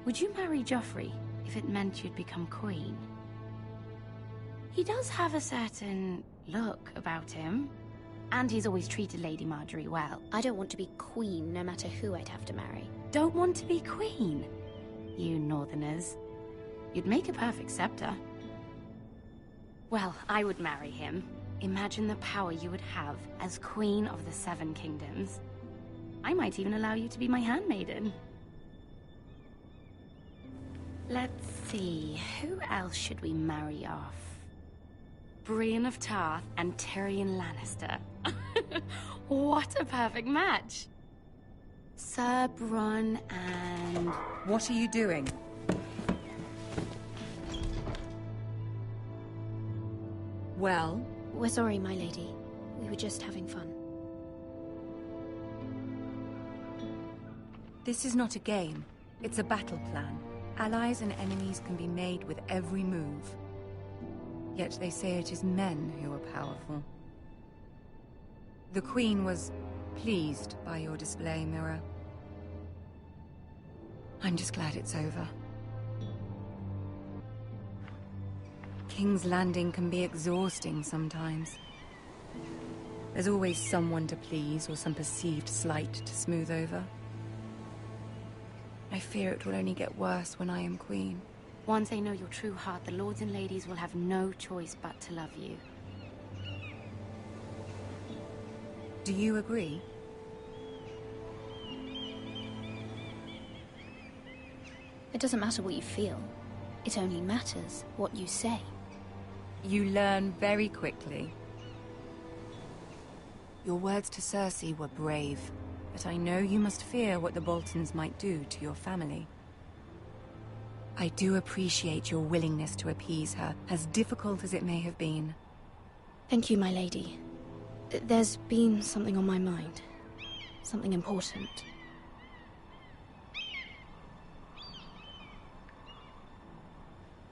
Would you marry Joffrey if it meant you'd become queen? He does have a certain look about him, and he's always treated Lady Margaery well. I don't want to be queen, no matter who I'd have to marry. Don't want to be queen? You northerners. You'd make a perfect scepter. Well, I would marry him. Imagine the power you would have as Queen of the 7 Kingdoms. I might even allow you to be my handmaiden. Let's see, who else should we marry off? Brienne of Tarth and Tyrion Lannister. What a perfect match! Sir Bronn and... What are you doing? Well? We're sorry, my lady. We were just having fun. This is not a game. It's a battle plan. Allies and enemies can be made with every move. Yet they say it is men who are powerful. The Queen was pleased by your display, Mira. I'm just glad it's over. King's Landing can be exhausting sometimes. There's always someone to please or some perceived slight to smooth over. I fear it will only get worse when I am Queen. Once they know your true heart, the lords and ladies will have no choice but to love you. Do you agree? It doesn't matter what you feel. It only matters what you say. You learn very quickly. Your words to Cersei were brave, but I know you must fear what the Boltons might do to your family. I do appreciate your willingness to appease her, as difficult as it may have been. Thank you, my lady. There's been something on my mind. Something important.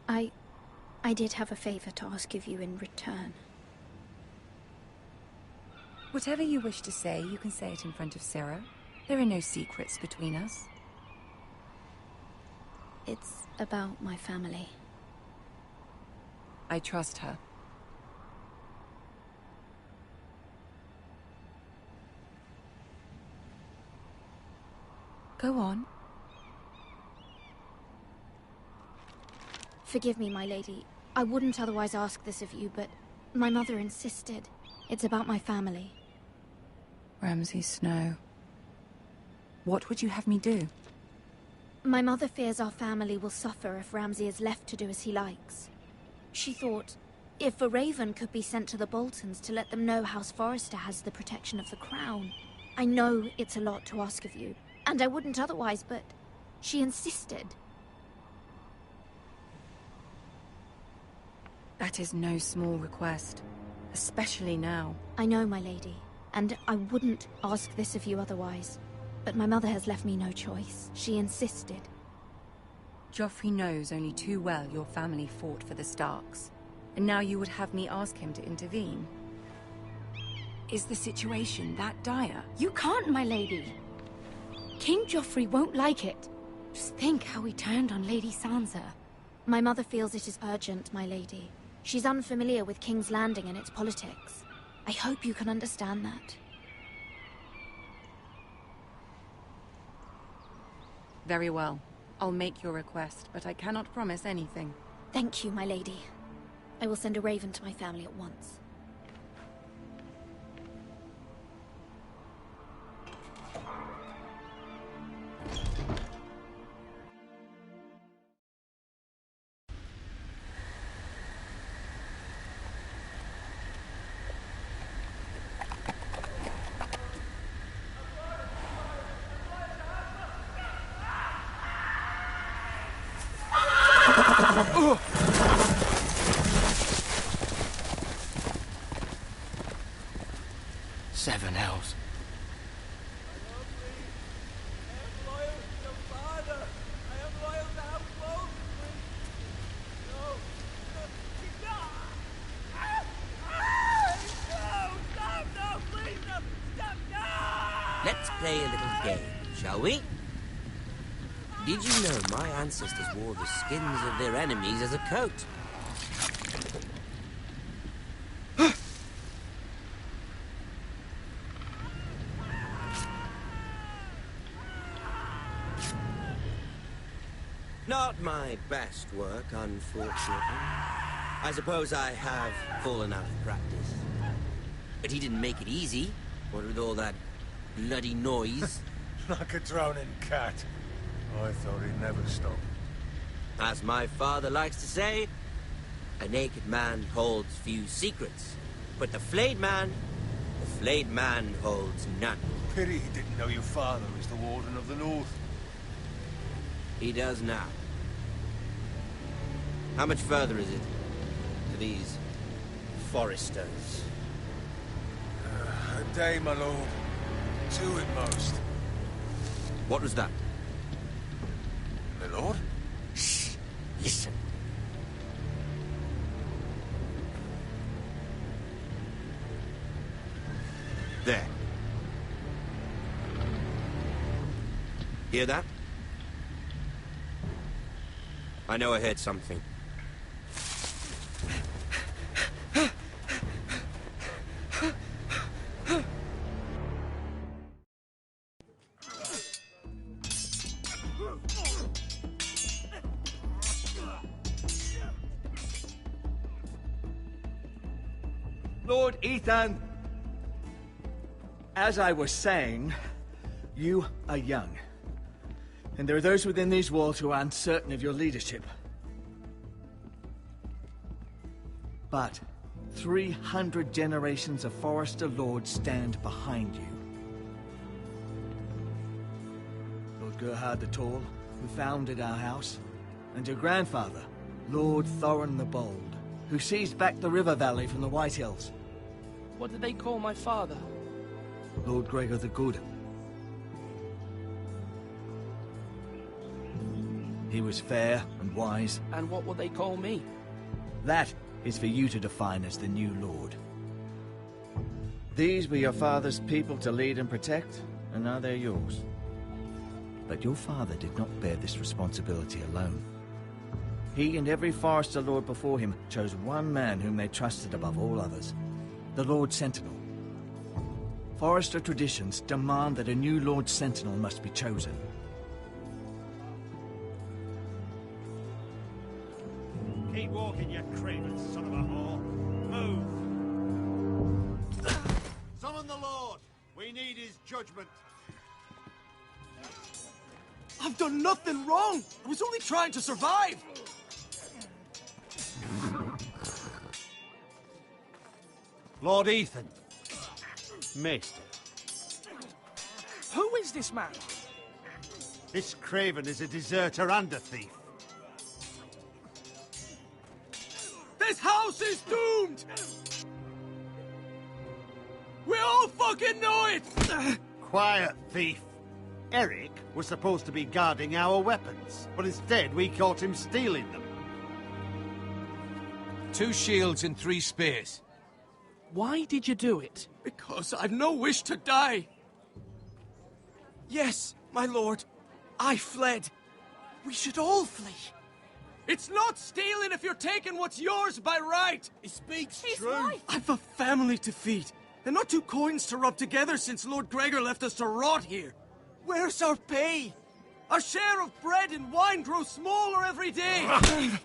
I did have a favor to ask of you in return. Whatever you wish to say, you can say it in front of Sarah. There are no secrets between us. It's about my family. I trust her. Go on. Forgive me, my lady. I wouldn't otherwise ask this of you, but my mother insisted. It's about my family. Ramsay Snow. What would you have me do? My mother fears our family will suffer if Ramsay is left to do as he likes. She thought, if a raven could be sent to the Boltons to let them know House Forrester has the protection of the crown. I know it's a lot to ask of you, and I wouldn't otherwise, but she insisted. That is no small request, especially now. I know, my lady, and I wouldn't ask this of you otherwise. But my mother has left me no choice. She insisted. Joffrey knows only too well your family fought for the Starks, and now you would have me ask him to intervene. Is the situation that dire? You can't, my lady. King Joffrey won't like it. Just think how he turned on Lady Sansa. My mother feels it is urgent, my lady. She's unfamiliar with King's Landing and its politics. I hope you can understand that. Very well. I'll make your request, but I cannot promise anything. Thank you, my lady. I will send a raven to my family at once. Seven hells. Let's play a little game, shall we? Did you know my ancestors wore the skins of their enemies as a coat? Not my best work, unfortunately. I suppose I have fallen out of practice. But he didn't make it easy, what with all that bloody noise. Like a drowning cat. I thought he'd never stop. As my father likes to say, a naked man holds few secrets. But the flayed man holds none. Pity he didn't know your father was the Warden of the North. He does now. How much further is it to these Foresters? A day, my lord. Two at most. What was that? My lord? Shh! Listen. There. Hear that? I know I heard something. Lord Ethan! As I was saying, you are young. And there are those within these walls who are uncertain of your leadership. But 300 generations of Forester Lords stand behind you. Lord Gerhard the Tall, who founded our house, and your grandfather, Lord Thorin the Bold, who seized back the river valley from the White Hills. What did they call my father? Lord Gregor the Good. He was fair and wise. And what will they call me? That is for you to define as the new lord. These were your father's people to lead and protect, and now they're yours. But your father did not bear this responsibility alone. He and every Forester Lord before him chose one man whom they trusted above all others, the Lord Sentinel. Forester traditions demand that a new Lord Sentinel must be chosen. Keep walking, you craven son of a whore. Move! Summon the Lord! We need his judgment. I've done nothing wrong! I was only trying to survive! Lord Ethan. Maester. Who is this man? This craven is a deserter and a thief. This house is doomed! We all fucking know it! Quiet, thief. Eric was supposed to be guarding our weapons, but instead we caught him stealing them. 2 shields and 3 spears. Why did you do it? Because I've no wish to die. Yes, my lord. I fled. We should all flee. It's not stealing if you're taking what's yours by right. He speaks true. Right. I've a family to feed, and not 2 coins to rub together since Lord Gregor left us to rot here. Where's our pay? Our share of bread and wine grows smaller every day. Leave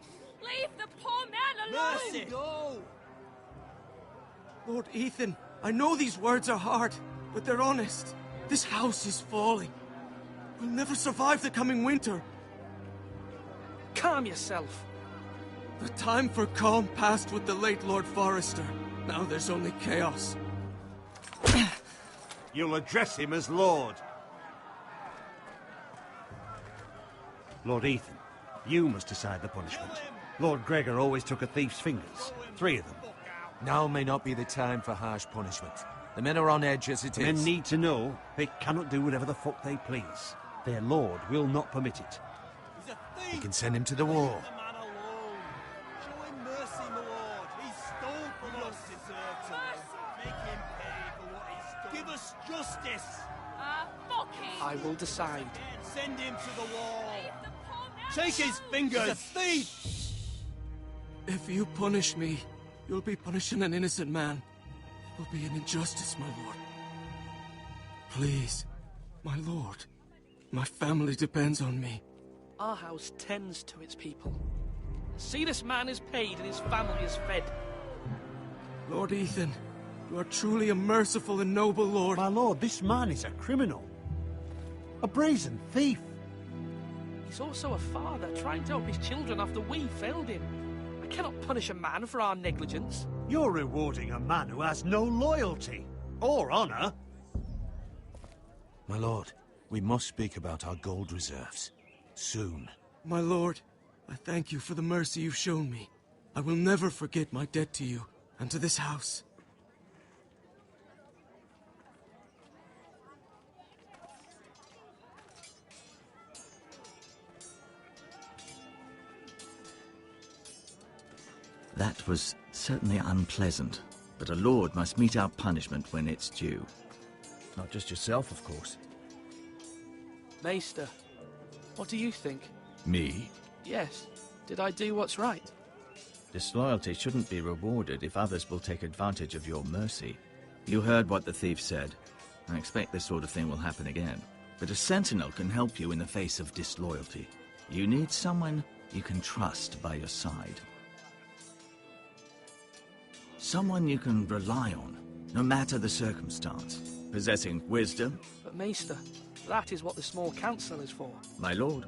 the poor man alone! Mercy. No! Lord Ethan, I know these words are hard, but they're honest. This house is falling. We'll never survive the coming winter. Calm yourself. The time for calm passed with the late Lord Forester. Now there's only chaos. You'll address him as Lord. Lord Ethan, you must decide the punishment. Lord Gregor always took a thief's fingers. 3 of them. Now may not be the time for harsh punishment. The men are on edge as it is. Men need to know they cannot do whatever the fuck they please. Their lord will not permit it. You can send him to the wall. Show him mercy, my lord. He stole from us. Deserve to make him pay for what he's done. Give us justice. Fuck him! I will decide. Send him to the wall. Take his fingers. He's a thief. If you punish me, you'll be punishing an innocent man. It will be an injustice, my lord. Please, my lord. My family depends on me. Our house tends to its people. See, this man is paid and his family is fed. Lord Ethan, you are truly a merciful and noble lord. My lord, this man is a criminal. A brazen thief. He's also a father trying to help his children after we failed him. I cannot punish a man for our negligence. You're rewarding a man who has no loyalty or honor. My lord, we must speak about our gold reserves. Soon. My lord, I thank you for the mercy you've shown me. I will never forget my debt to you and to this house. That was certainly unpleasant, but a lord must mete out punishment when it's due. Not just yourself, of course. Maester, what do you think? Me? Yes. Did I do what's right? Disloyalty shouldn't be rewarded if others will take advantage of your mercy. You heard what the thief said. I expect this sort of thing will happen again. But a sentinel can help you in the face of disloyalty. You need someone you can trust by your side. Someone you can rely on, no matter the circumstance. Possessing wisdom. But Maester, that is what the small council is for. My lord,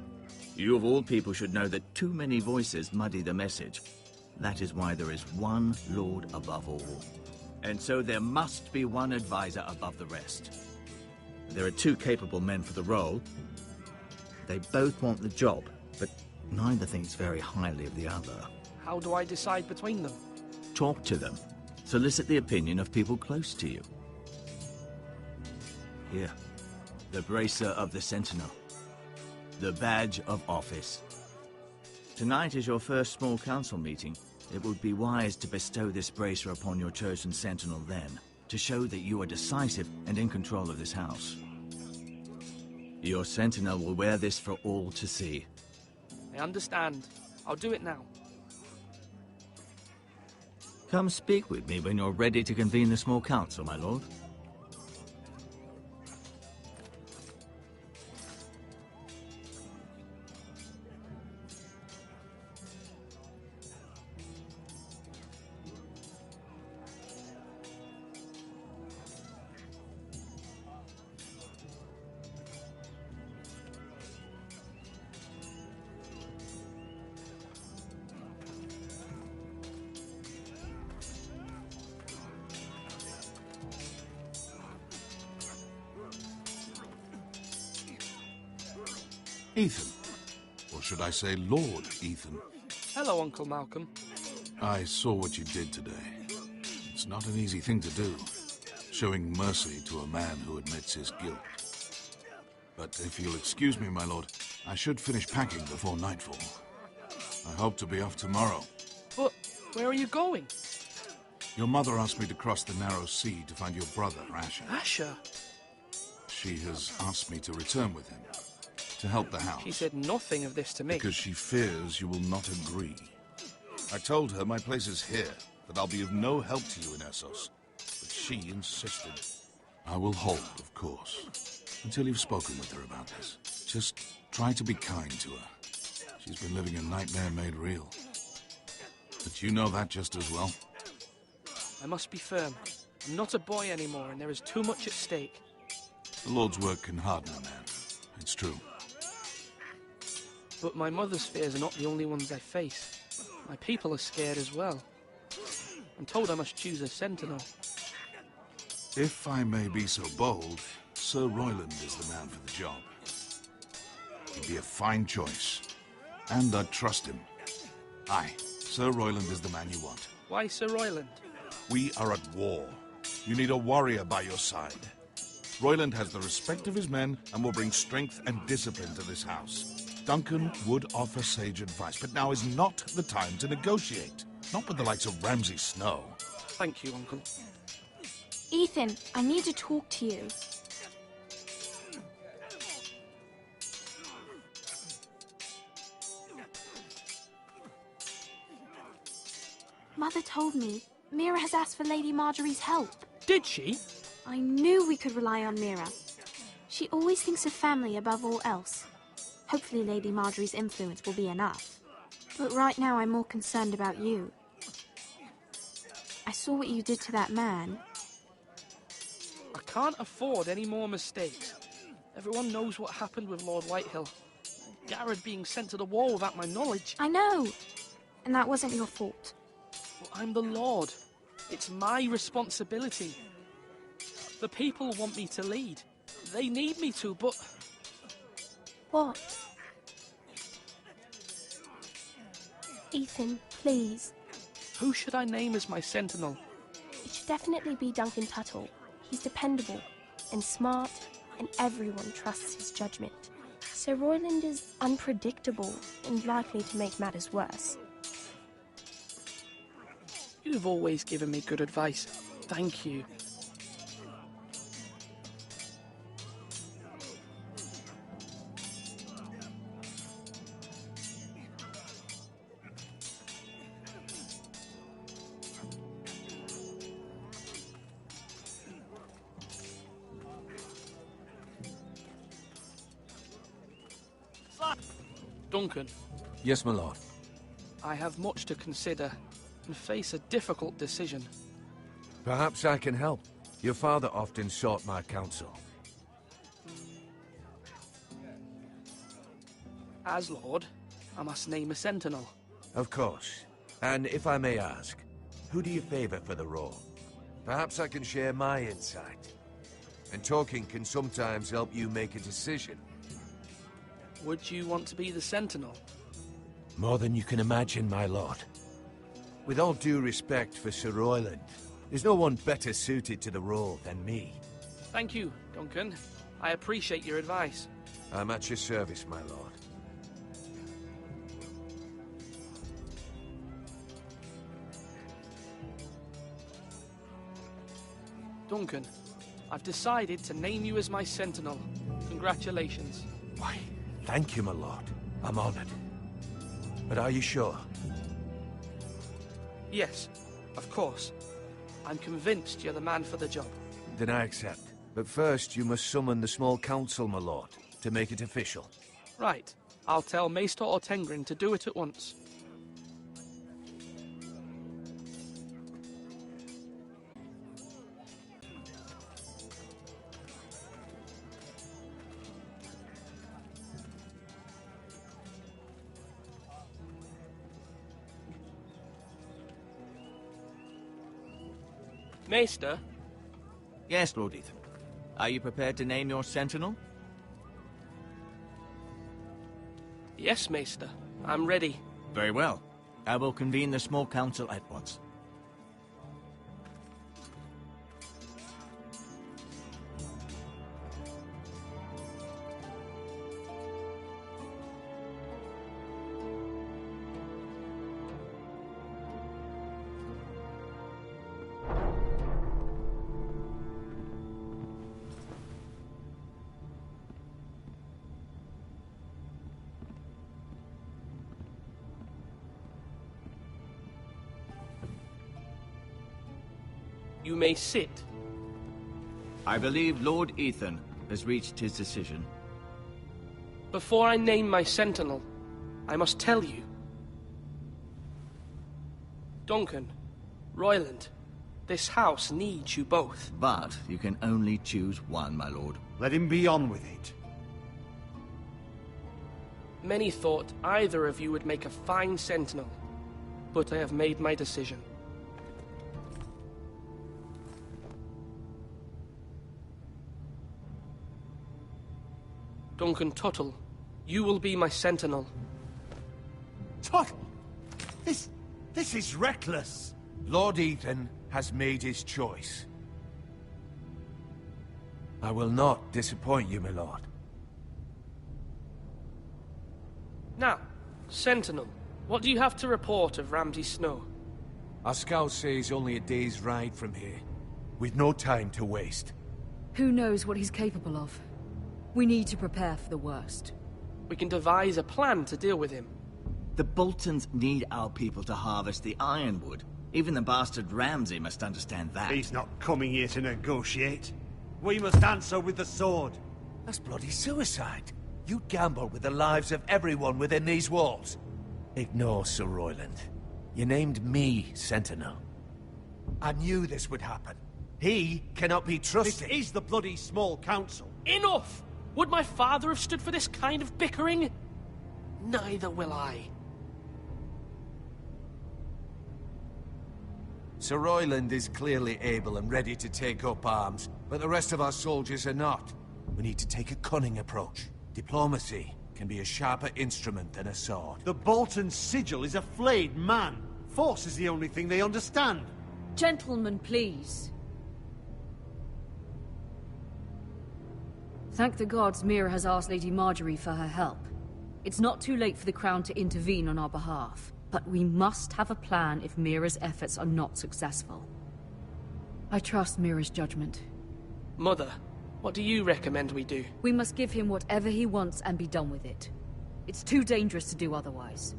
you of all people should know that too many voices muddy the message. That is why there is one lord above all. And so there must be one advisor above the rest. There are two capable men for the role. They both want the job, but neither thinks very highly of the other. How do I decide between them? Talk to them. Solicit the opinion of people close to you. Here, the bracer of the Sentinel. The badge of office. Tonight is your first small council meeting. It would be wise to bestow this bracer upon your chosen Sentinel then, to show that you are decisive and in control of this house. Your Sentinel will wear this for all to see. I understand. I'll do it now. Come speak with me when you're ready to convene the small council, my lord. Ethan. Or should I say Lord Ethan? Hello, Uncle Malcolm. I saw what you did today. It's not an easy thing to do, showing mercy to a man who admits his guilt. But if you'll excuse me, my lord, I should finish packing before nightfall. I hope to be off tomorrow. But where are you going? Your mother asked me to cross the narrow sea to find your brother, Asher. Asher? She has asked me to return with him, to help the house. She said nothing of this to me. Because she fears you will not agree. I told her my place is here, that I'll be of no help to you in Essos. But she insisted. I will hold, of course, until you've spoken with her about this. Just try to be kind to her. She's been living a nightmare made real. But you know that just as well. I must be firm. I'm not a boy anymore, and there is too much at stake. The Lord's work can harden a man. It's true. But my mother's fears are not the only ones I face. My people are scared as well. I'm told I must choose a sentinel. If I may be so bold, Sir Royland is the man for the job. He'd be a fine choice. And I'd trust him. Aye, Sir Royland is the man you want. Why Sir Royland? We are at war. You need a warrior by your side. Royland has the respect of his men and will bring strength and discipline to this house. Duncan would offer sage advice, but now is not the time to negotiate. Not with the likes of Ramsay Snow. Thank you, Uncle. Ethan, I need to talk to you. Mother told me Mira has asked for Lady Marjorie's help. Did she? I knew we could rely on Mira. She always thinks of family above all else. Hopefully Lady Marjorie's influence will be enough. But right now I'm more concerned about you. I saw what you did to that man. I can't afford any more mistakes. Everyone knows what happened with Lord Whitehill. Garrett being sent to the wall without my knowledge. I know. And that wasn't your fault. Well, I'm the Lord. It's my responsibility. The people want me to lead. They need me to, but... What? Ethan, please. Who should I name as my sentinel? It should definitely be Duncan Tuttle. He's dependable and smart, and everyone trusts his judgment. Sir Royland is unpredictable and likely to make matters worse. You've always given me good advice. Thank you. Duncan. Yes, my lord. I have much to consider and face a difficult decision. Perhaps I can help. Your father often sought my counsel. As Lord, I must name a sentinel. Of course. And if I may ask, who do you favor for the role? Perhaps I can share my insight. And talking can sometimes help you make a decision. Would you want to be the sentinel? More than you can imagine, my lord. With all due respect for Sir Royland, there's no one better suited to the role than me. Thank you, Duncan. I appreciate your advice. I'm at your service, my lord. Duncan, I've decided to name you as my sentinel. Congratulations. Why, thank you, my lord. I'm honored. But are you sure? Yes, of course. I'm convinced you're the man for the job. Then I accept. But first, you must summon the small council, my lord, to make it official. Right. I'll tell Maester Ortengrin to do it at once. Maester? Yes, Lord Ethan. Are you prepared to name your sentinel? Yes, Maester. I'm ready. Very well. I will convene the small council at once. You may sit. I believe Lord Ethan has reached his decision. Before I name my sentinel, I must tell you. Duncan, Royland, this house needs you both. But you can only choose one, my lord. Let him be on with it. Many thought either of you would make a fine sentinel, but I have made my decision. Duncan Tuttle, you will be my sentinel. Tuttle! This is reckless! Lord Ethan has made his choice. I will not disappoint you, my lord. Now, Sentinel, what do you have to report of Ramsay Snow? Our scouts say he's only a day's ride from here, with no time to waste. Who knows what he's capable of? We need to prepare for the worst. We can devise a plan to deal with him. The Boltons need our people to harvest the ironwood. Even the bastard Ramsay must understand that. He's not coming here to negotiate. We must answer with the sword. That's bloody suicide. You'd gamble with the lives of everyone within these walls. Ignore Sir Royland. You named me Sentinel. I knew this would happen. He cannot be trusted. This is the bloody small council. Enough! Would my father have stood for this kind of bickering? Neither will I. Sir Royland is clearly able and ready to take up arms, but the rest of our soldiers are not. We need to take a cunning approach. Diplomacy can be a sharper instrument than a sword. The Bolton sigil is a flayed man. Force is the only thing they understand. Gentlemen, please. Thank the gods Mira has asked Lady Marjorie for her help. It's not too late for the Crown to intervene on our behalf. But we must have a plan if Mira's efforts are not successful. I trust Mira's judgment. Mother, what do you recommend we do? We must give him whatever he wants and be done with it. It's too dangerous to do otherwise.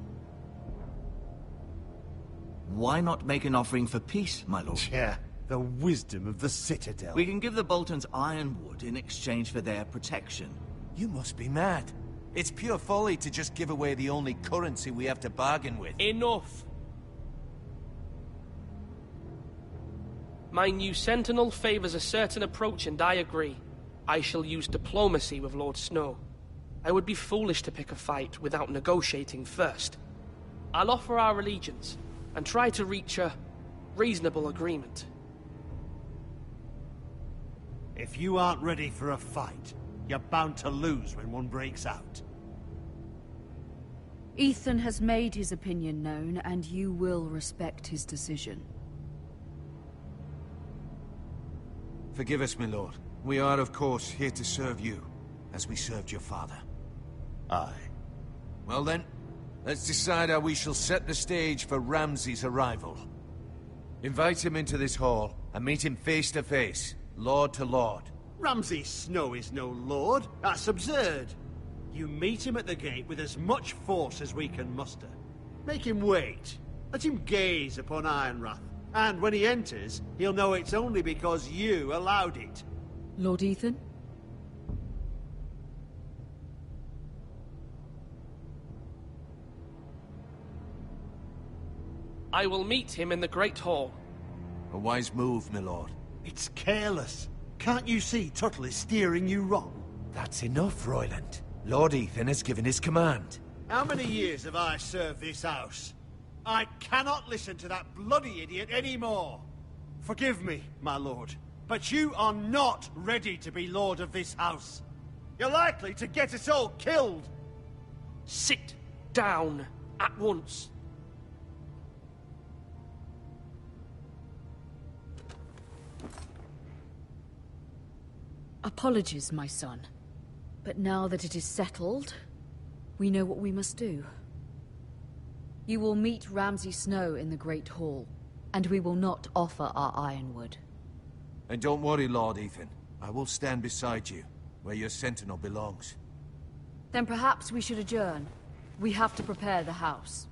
Why not make an offering for peace, my lord? Yeah, the wisdom of the Citadel. We can give the Boltons ironwood in exchange for their protection. You must be mad. It's pure folly to just give away the only currency we have to bargain with. Enough! My new Sentinel favors a certain approach, and I agree. I shall use diplomacy with Lord Snow. I would be foolish to pick a fight without negotiating first. I'll offer our allegiance, and try to reach a reasonable agreement. If you aren't ready for a fight, you're bound to lose when one breaks out. Ethan has made his opinion known, and you will respect his decision. Forgive us, my lord. We are, of course, here to serve you, as we served your father. Aye. Well then, let's decide how we shall set the stage for Ramsay's arrival. Invite him into this hall, and meet him face to face, lord to lord. Ramsay Snow is no lord. That's absurd. You meet him at the gate with as much force as we can muster. Make him wait. Let him gaze upon Ironrath. And when he enters, he'll know it's only because you allowed it. Lord Ethan? I will meet him in the Great Hall. A wise move, my lord. It's careless. Can't you see Tuttle is steering you wrong? That's enough, Royland. Lord Ethan has given his command. How many years have I served this house? I cannot listen to that bloody idiot anymore. Forgive me, my lord, but you are not ready to be lord of this house. You're likely to get us all killed. Sit down at once. Apologies, my son. But now that it is settled, we know what we must do. You will meet Ramsay Snow in the Great Hall, and we will not offer our ironwood. And don't worry, Lord Ethan. I will stand beside you, where your sentinel belongs. Then perhaps we should adjourn. We have to prepare the house.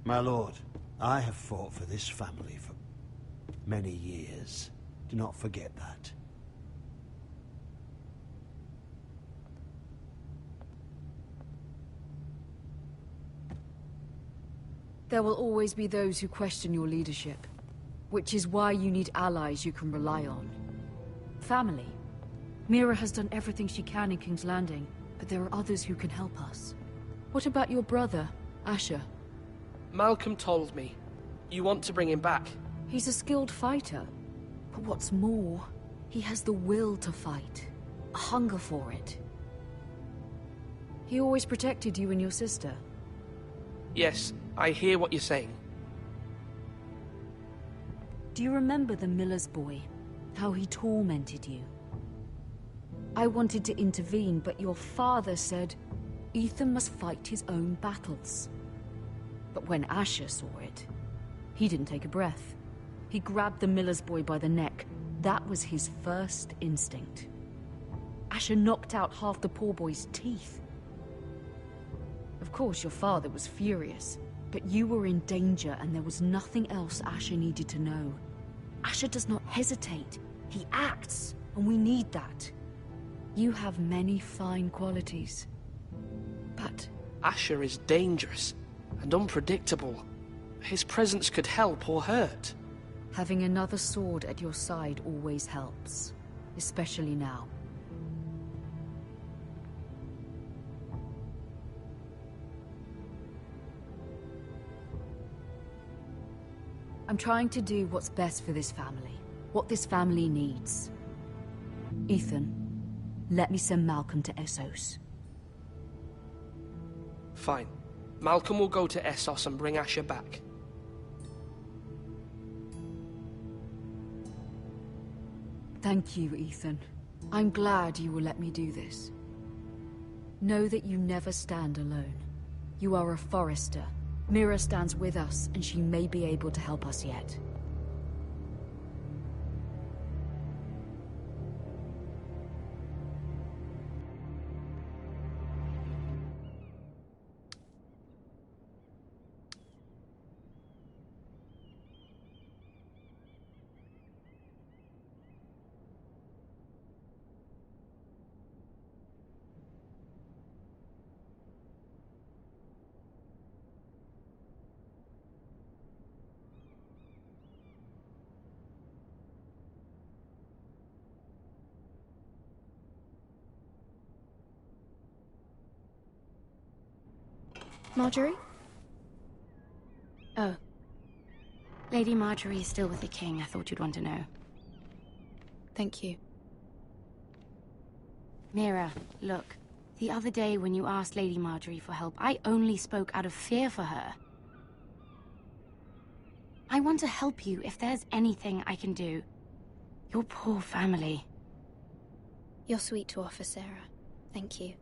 My lord, I have fought for this family for many years. Do not forget that. There will always be those who question your leadership, which is why you need allies you can rely on. Family. Mira has done everything she can in King's Landing, but there are others who can help us. What about your brother, Asher? Malcolm told me. You want to bring him back? He's a skilled fighter. But what's more, he has the will to fight. A hunger for it. He always protected you and your sister. Yes, I hear what you're saying. Do you remember the miller's boy? How he tormented you? I wanted to intervene, but your father said Ethan must fight his own battles. But when Asher saw it, he didn't take a breath. He grabbed the miller's boy by the neck. That was his first instinct. Asher knocked out half the poor boy's teeth. Of course, your father was furious, but you were in danger and there was nothing else Asher needed to know. Asher does not hesitate. He acts, and we need that. You have many fine qualities, but... Asher is dangerous and unpredictable. His presence could help or hurt. Having another sword at your side always helps, especially now. I'm trying to do what's best for this family, what this family needs. Ethan, let me send Malcolm to Essos. Fine. Malcolm will go to Essos and bring Asher back. Thank you, Ethan. I'm glad you will let me do this. Know that you never stand alone. You are a Forrester. Mira stands with us, and she may be able to help us yet. Marjorie? Oh. Lady Marjorie is still with the king. I thought you'd want to know. Thank you. Mira, look. The other day when you asked Lady Marjorie for help, I only spoke out of fear for her. I want to help you if there's anything I can do. Your poor family. You're sweet to offer, Sarah. Thank you.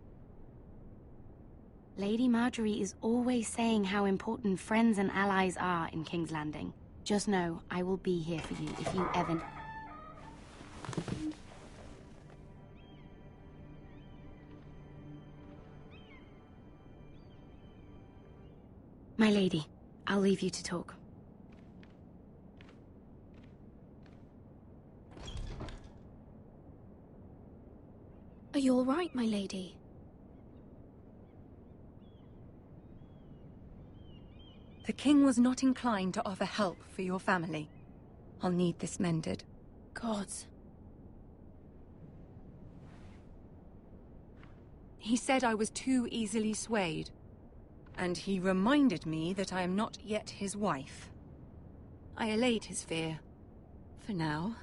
Lady Marjorie is always saying how important friends and allies are in King's Landing. Just know, I will be here for you if you ever... My lady, I'll leave you to talk. Are you all right, my lady? The king was not inclined to offer help for your family. I'll need this mended. Gods. He said I was too easily swayed. And he reminded me that I am not yet his wife. I allayed his fear. For now.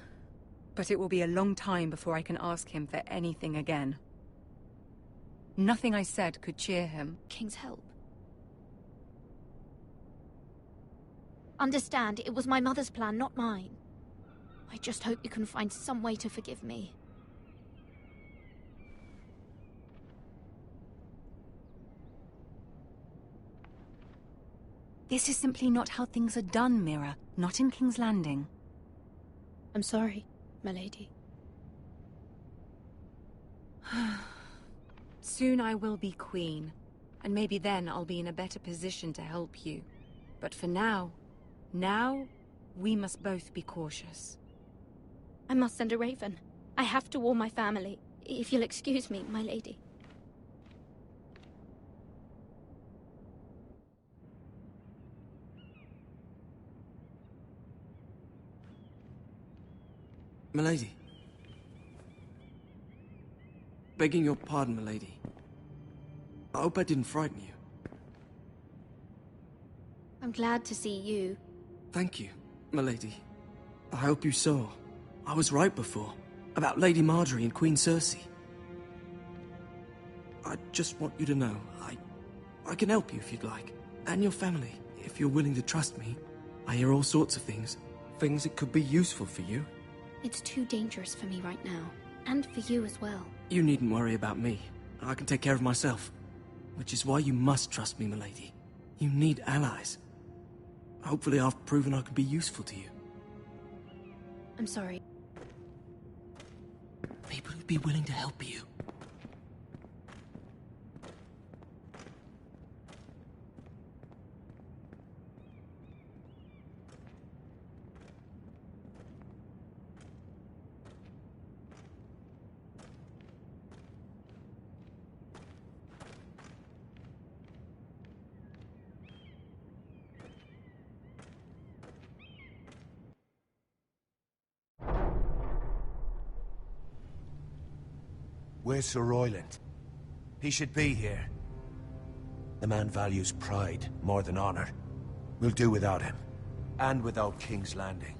But it will be a long time before I can ask him for anything again. Nothing I said could cheer him. King's help. Understand, it was my mother's plan, not mine. I just hope you can find some way to forgive me. This is simply not how things are done, Mira. Not in King's Landing. I'm sorry, my lady. Soon I will be queen, and maybe then I'll be in a better position to help you. But for now, we must both be cautious. I must send a raven. I have to warn my family. If you'll excuse me, my lady. Milady. Begging your pardon, milady. I hope I didn't frighten you. I'm glad to see you. Thank you, milady. I hope you saw. I was right before. About Lady Marjorie and Queen Cersei. I just want you to know, I can help you if you'd like. And your family, if you're willing to trust me. I hear all sorts of things. Things that could be useful for you. It's too dangerous for me right now. And for you as well. You needn't worry about me. I can take care of myself. Which is why you must trust me, milady. You need allies. Hopefully I've proven I can be useful to you. I'm sorry. People who'd be willing to help you. Where's Sir Royland? He should be here. The man values pride more than honor. We'll do without him. And without King's Landing.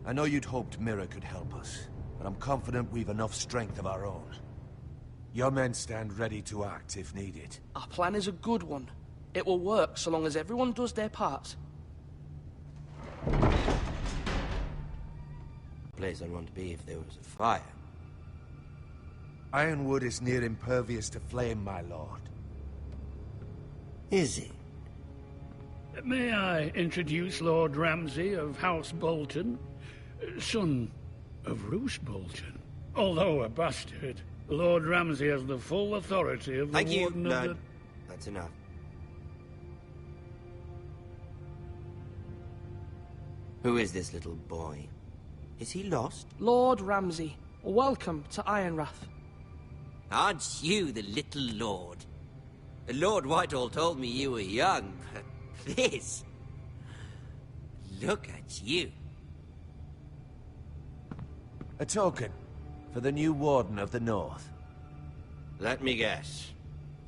I know you'd hoped Mira could help us, but I'm confident we've enough strength of our own. Your men stand ready to act if needed. Our plan is a good one. It will work so long as everyone does their part. Place I'd want to be if there was a fire. Ironwood is near impervious to flame, my lord. Is it? May I introduce Lord Ramsay of House Bolton, son of Roose Bolton? Although a bastard, Lord Ramsay has the full authority of the Thank you, Warden of Lord. the... That's enough. Who is this little boy? Is he lost? Lord Ramsay, welcome to Ironrath. Aren't you the little lord? Lord Whitehall told me you were young, but this... Look at you. A token for the new Warden of the North. Let me guess.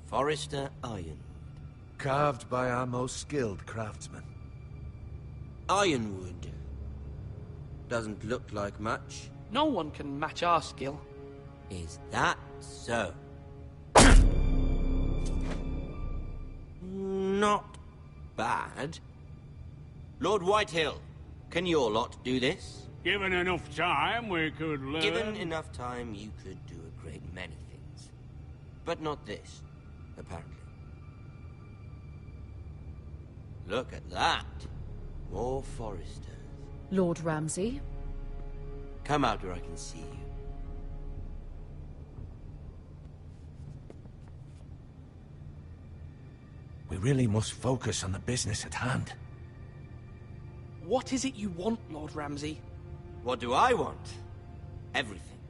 Forrester Ironwood. Carved by our most skilled craftsmen. Ironwood. Doesn't look like much. No one can match our skill. Is that so? Not bad. Lord Whitehill, can your lot do this? Given enough time, we could learn... Given enough time, you could do a great many things. But not this, apparently. Look at that. More Foresters. Lord Ramsay? Come out where I can see you. We really must focus on the business at hand. What is it you want, Lord Ramsay? What do I want? Everything.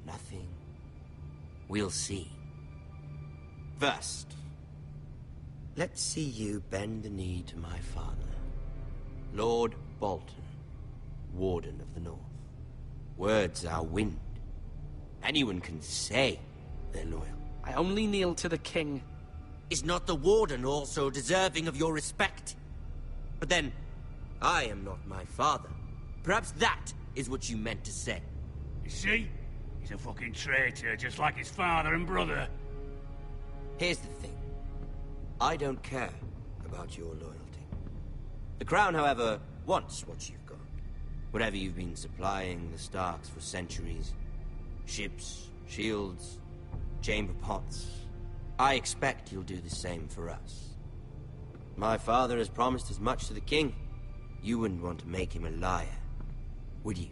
Nothing. We'll see. First, let's see you bend the knee to my father, Lord Bolton, Warden of the North. Words are wind. Anyone can say they're loyal. I only kneel to the king. Is not the Warden also deserving of your respect? But then, I am not my father. Perhaps that is what you meant to say. You see? He's a fucking traitor, just like his father and brother. Here's the thing. I don't care about your loyalty. The Crown, however, wants what you've got. Whatever you've been supplying the Starks for centuries. Ships, shields, chamber pots. I expect you'll do the same for us. My father has promised as much to the king. You wouldn't want to make him a liar, would you?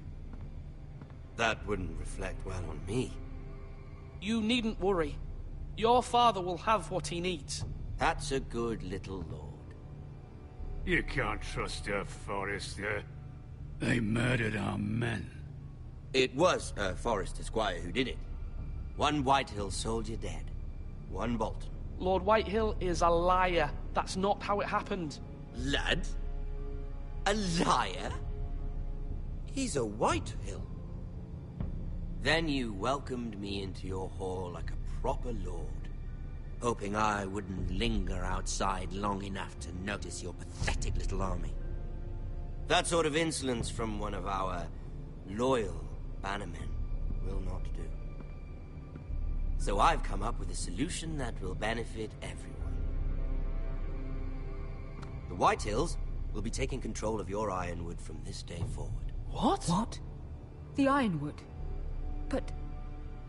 That wouldn't reflect well on me. You needn't worry. Your father will have what he needs. That's a good little lord. You can't trust her, Forrester. They murdered our men. It was a Forrester squire who did it. One Whitehill soldier dead. One Bolton. Lord Whitehill is a liar. That's not how it happened. Lad? A liar? He's a Whitehill. Then you welcomed me into your hall like a proper lord, hoping I wouldn't linger outside long enough to notice your pathetic little army. That sort of insolence from one of our loyal bannermen will not do. So I've come up with a solution that will benefit everyone. The Whitehills will be taking control of your Ironwood from this day forward. What? What? The Ironwood? But...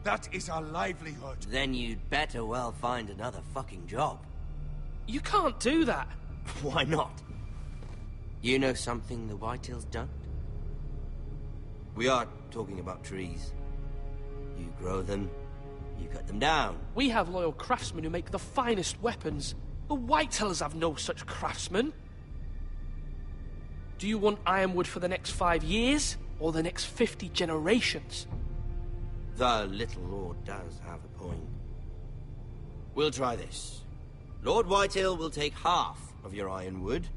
That is our livelihood. Then you'd better well find another fucking job. You can't do that. Why not? You know something the Whitehills don't? We are talking about trees. You grow them, you cut them down. We have loyal craftsmen who make the finest weapons. The Whitehills have no such craftsmen. Do you want Ironwood for the next 5 years, or the next 50 generations? The little lord does have a point. We'll try this. Lord Whitehill will take half of your Ironwood,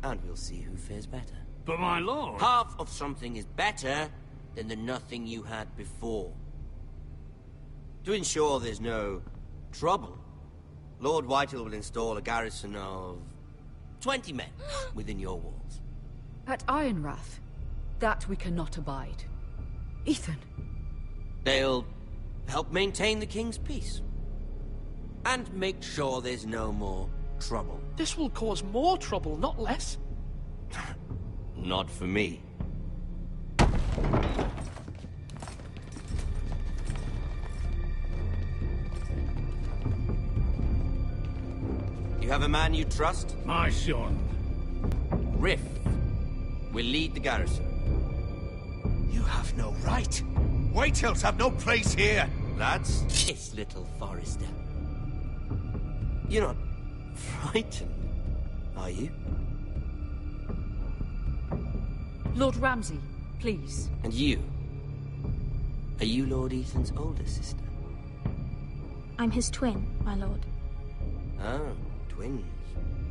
and we'll see who fares better. But my lord... Half of something is better than the nothing you had before. To ensure there's no trouble, Lord Whitehill will install a garrison of 20 men within your walls. At Ironrath, that we cannot abide. Ethan. They'll help maintain the king's peace. And make sure there's no more trouble. This will cause more trouble, not less. Not for me. You have a man you trust? My son. Riff will lead the garrison. You have no right. Whitehills have no place here. Lads, it's little Forrester. You're not frightened, are you? Lord Ramsay, please. And you? Are you Lord Ethan's older sister? I'm his twin, my lord. Oh, twins.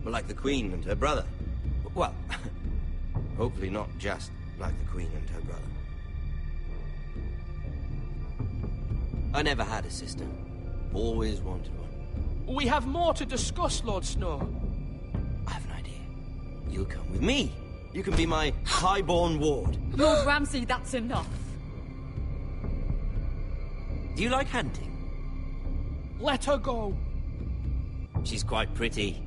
Well, like the Queen and her brother. Well, hopefully not just like the Queen and her brother. I never had a sister. Always wanted one. We have more to discuss, Lord Snow. I have an idea. You'll come with me. You can be my highborn ward. Lord Ramsay, that's enough. Do you like hunting? Let her go. She's quite pretty,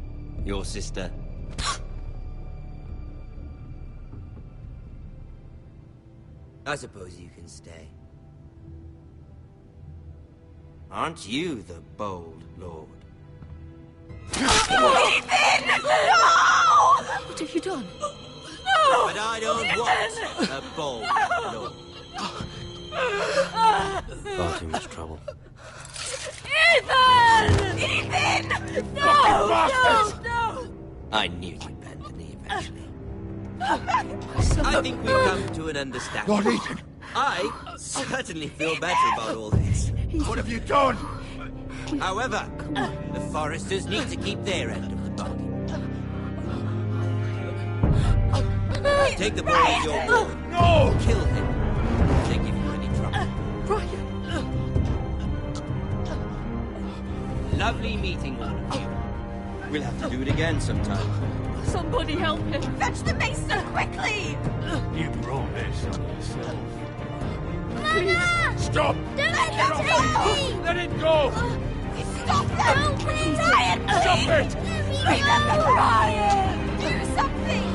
your sister. I suppose you can stay. Aren't you the bold lord? Ethan! No! What have you done? No! But I don't want a bold lord. Far too much trouble. Ethan! Ethan! No! No! No! I knew you'd bend the knee eventually. I think we've come to an understanding. Lord Ethan! I certainly feel better about all this. What have you done? However, the Foresters need to keep their end of the bargain. Take the boy as your ward. No! Kill him. Don't give you any trouble. Brian! Lovely meeting all of you. We'll have to do it again sometime. Somebody help him! Fetch the maester, quickly! You brought this on yourself. Mama! Stop! Don't let him take me! Let it go! Stop them! Please! Brian, please! Stop it! Remember Brian! Do something!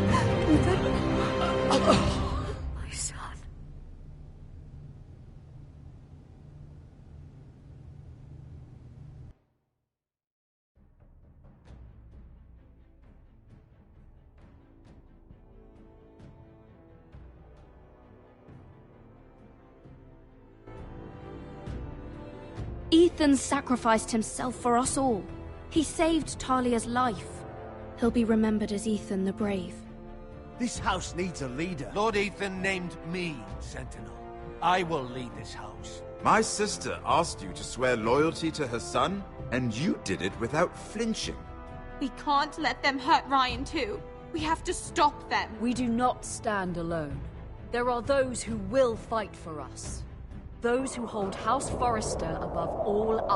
My son. Ethan sacrificed himself for us all. He saved Talia's life. He'll be remembered as Ethan the Brave. This house needs a leader. Lord Ethan named me Sentinel. I will lead this house. My sister asked you to swear loyalty to her son, and you did it without flinching. We can't let them hurt Ryan too. We have to stop them. We do not stand alone. There are those who will fight for us. Those who hold House Forrester above all others.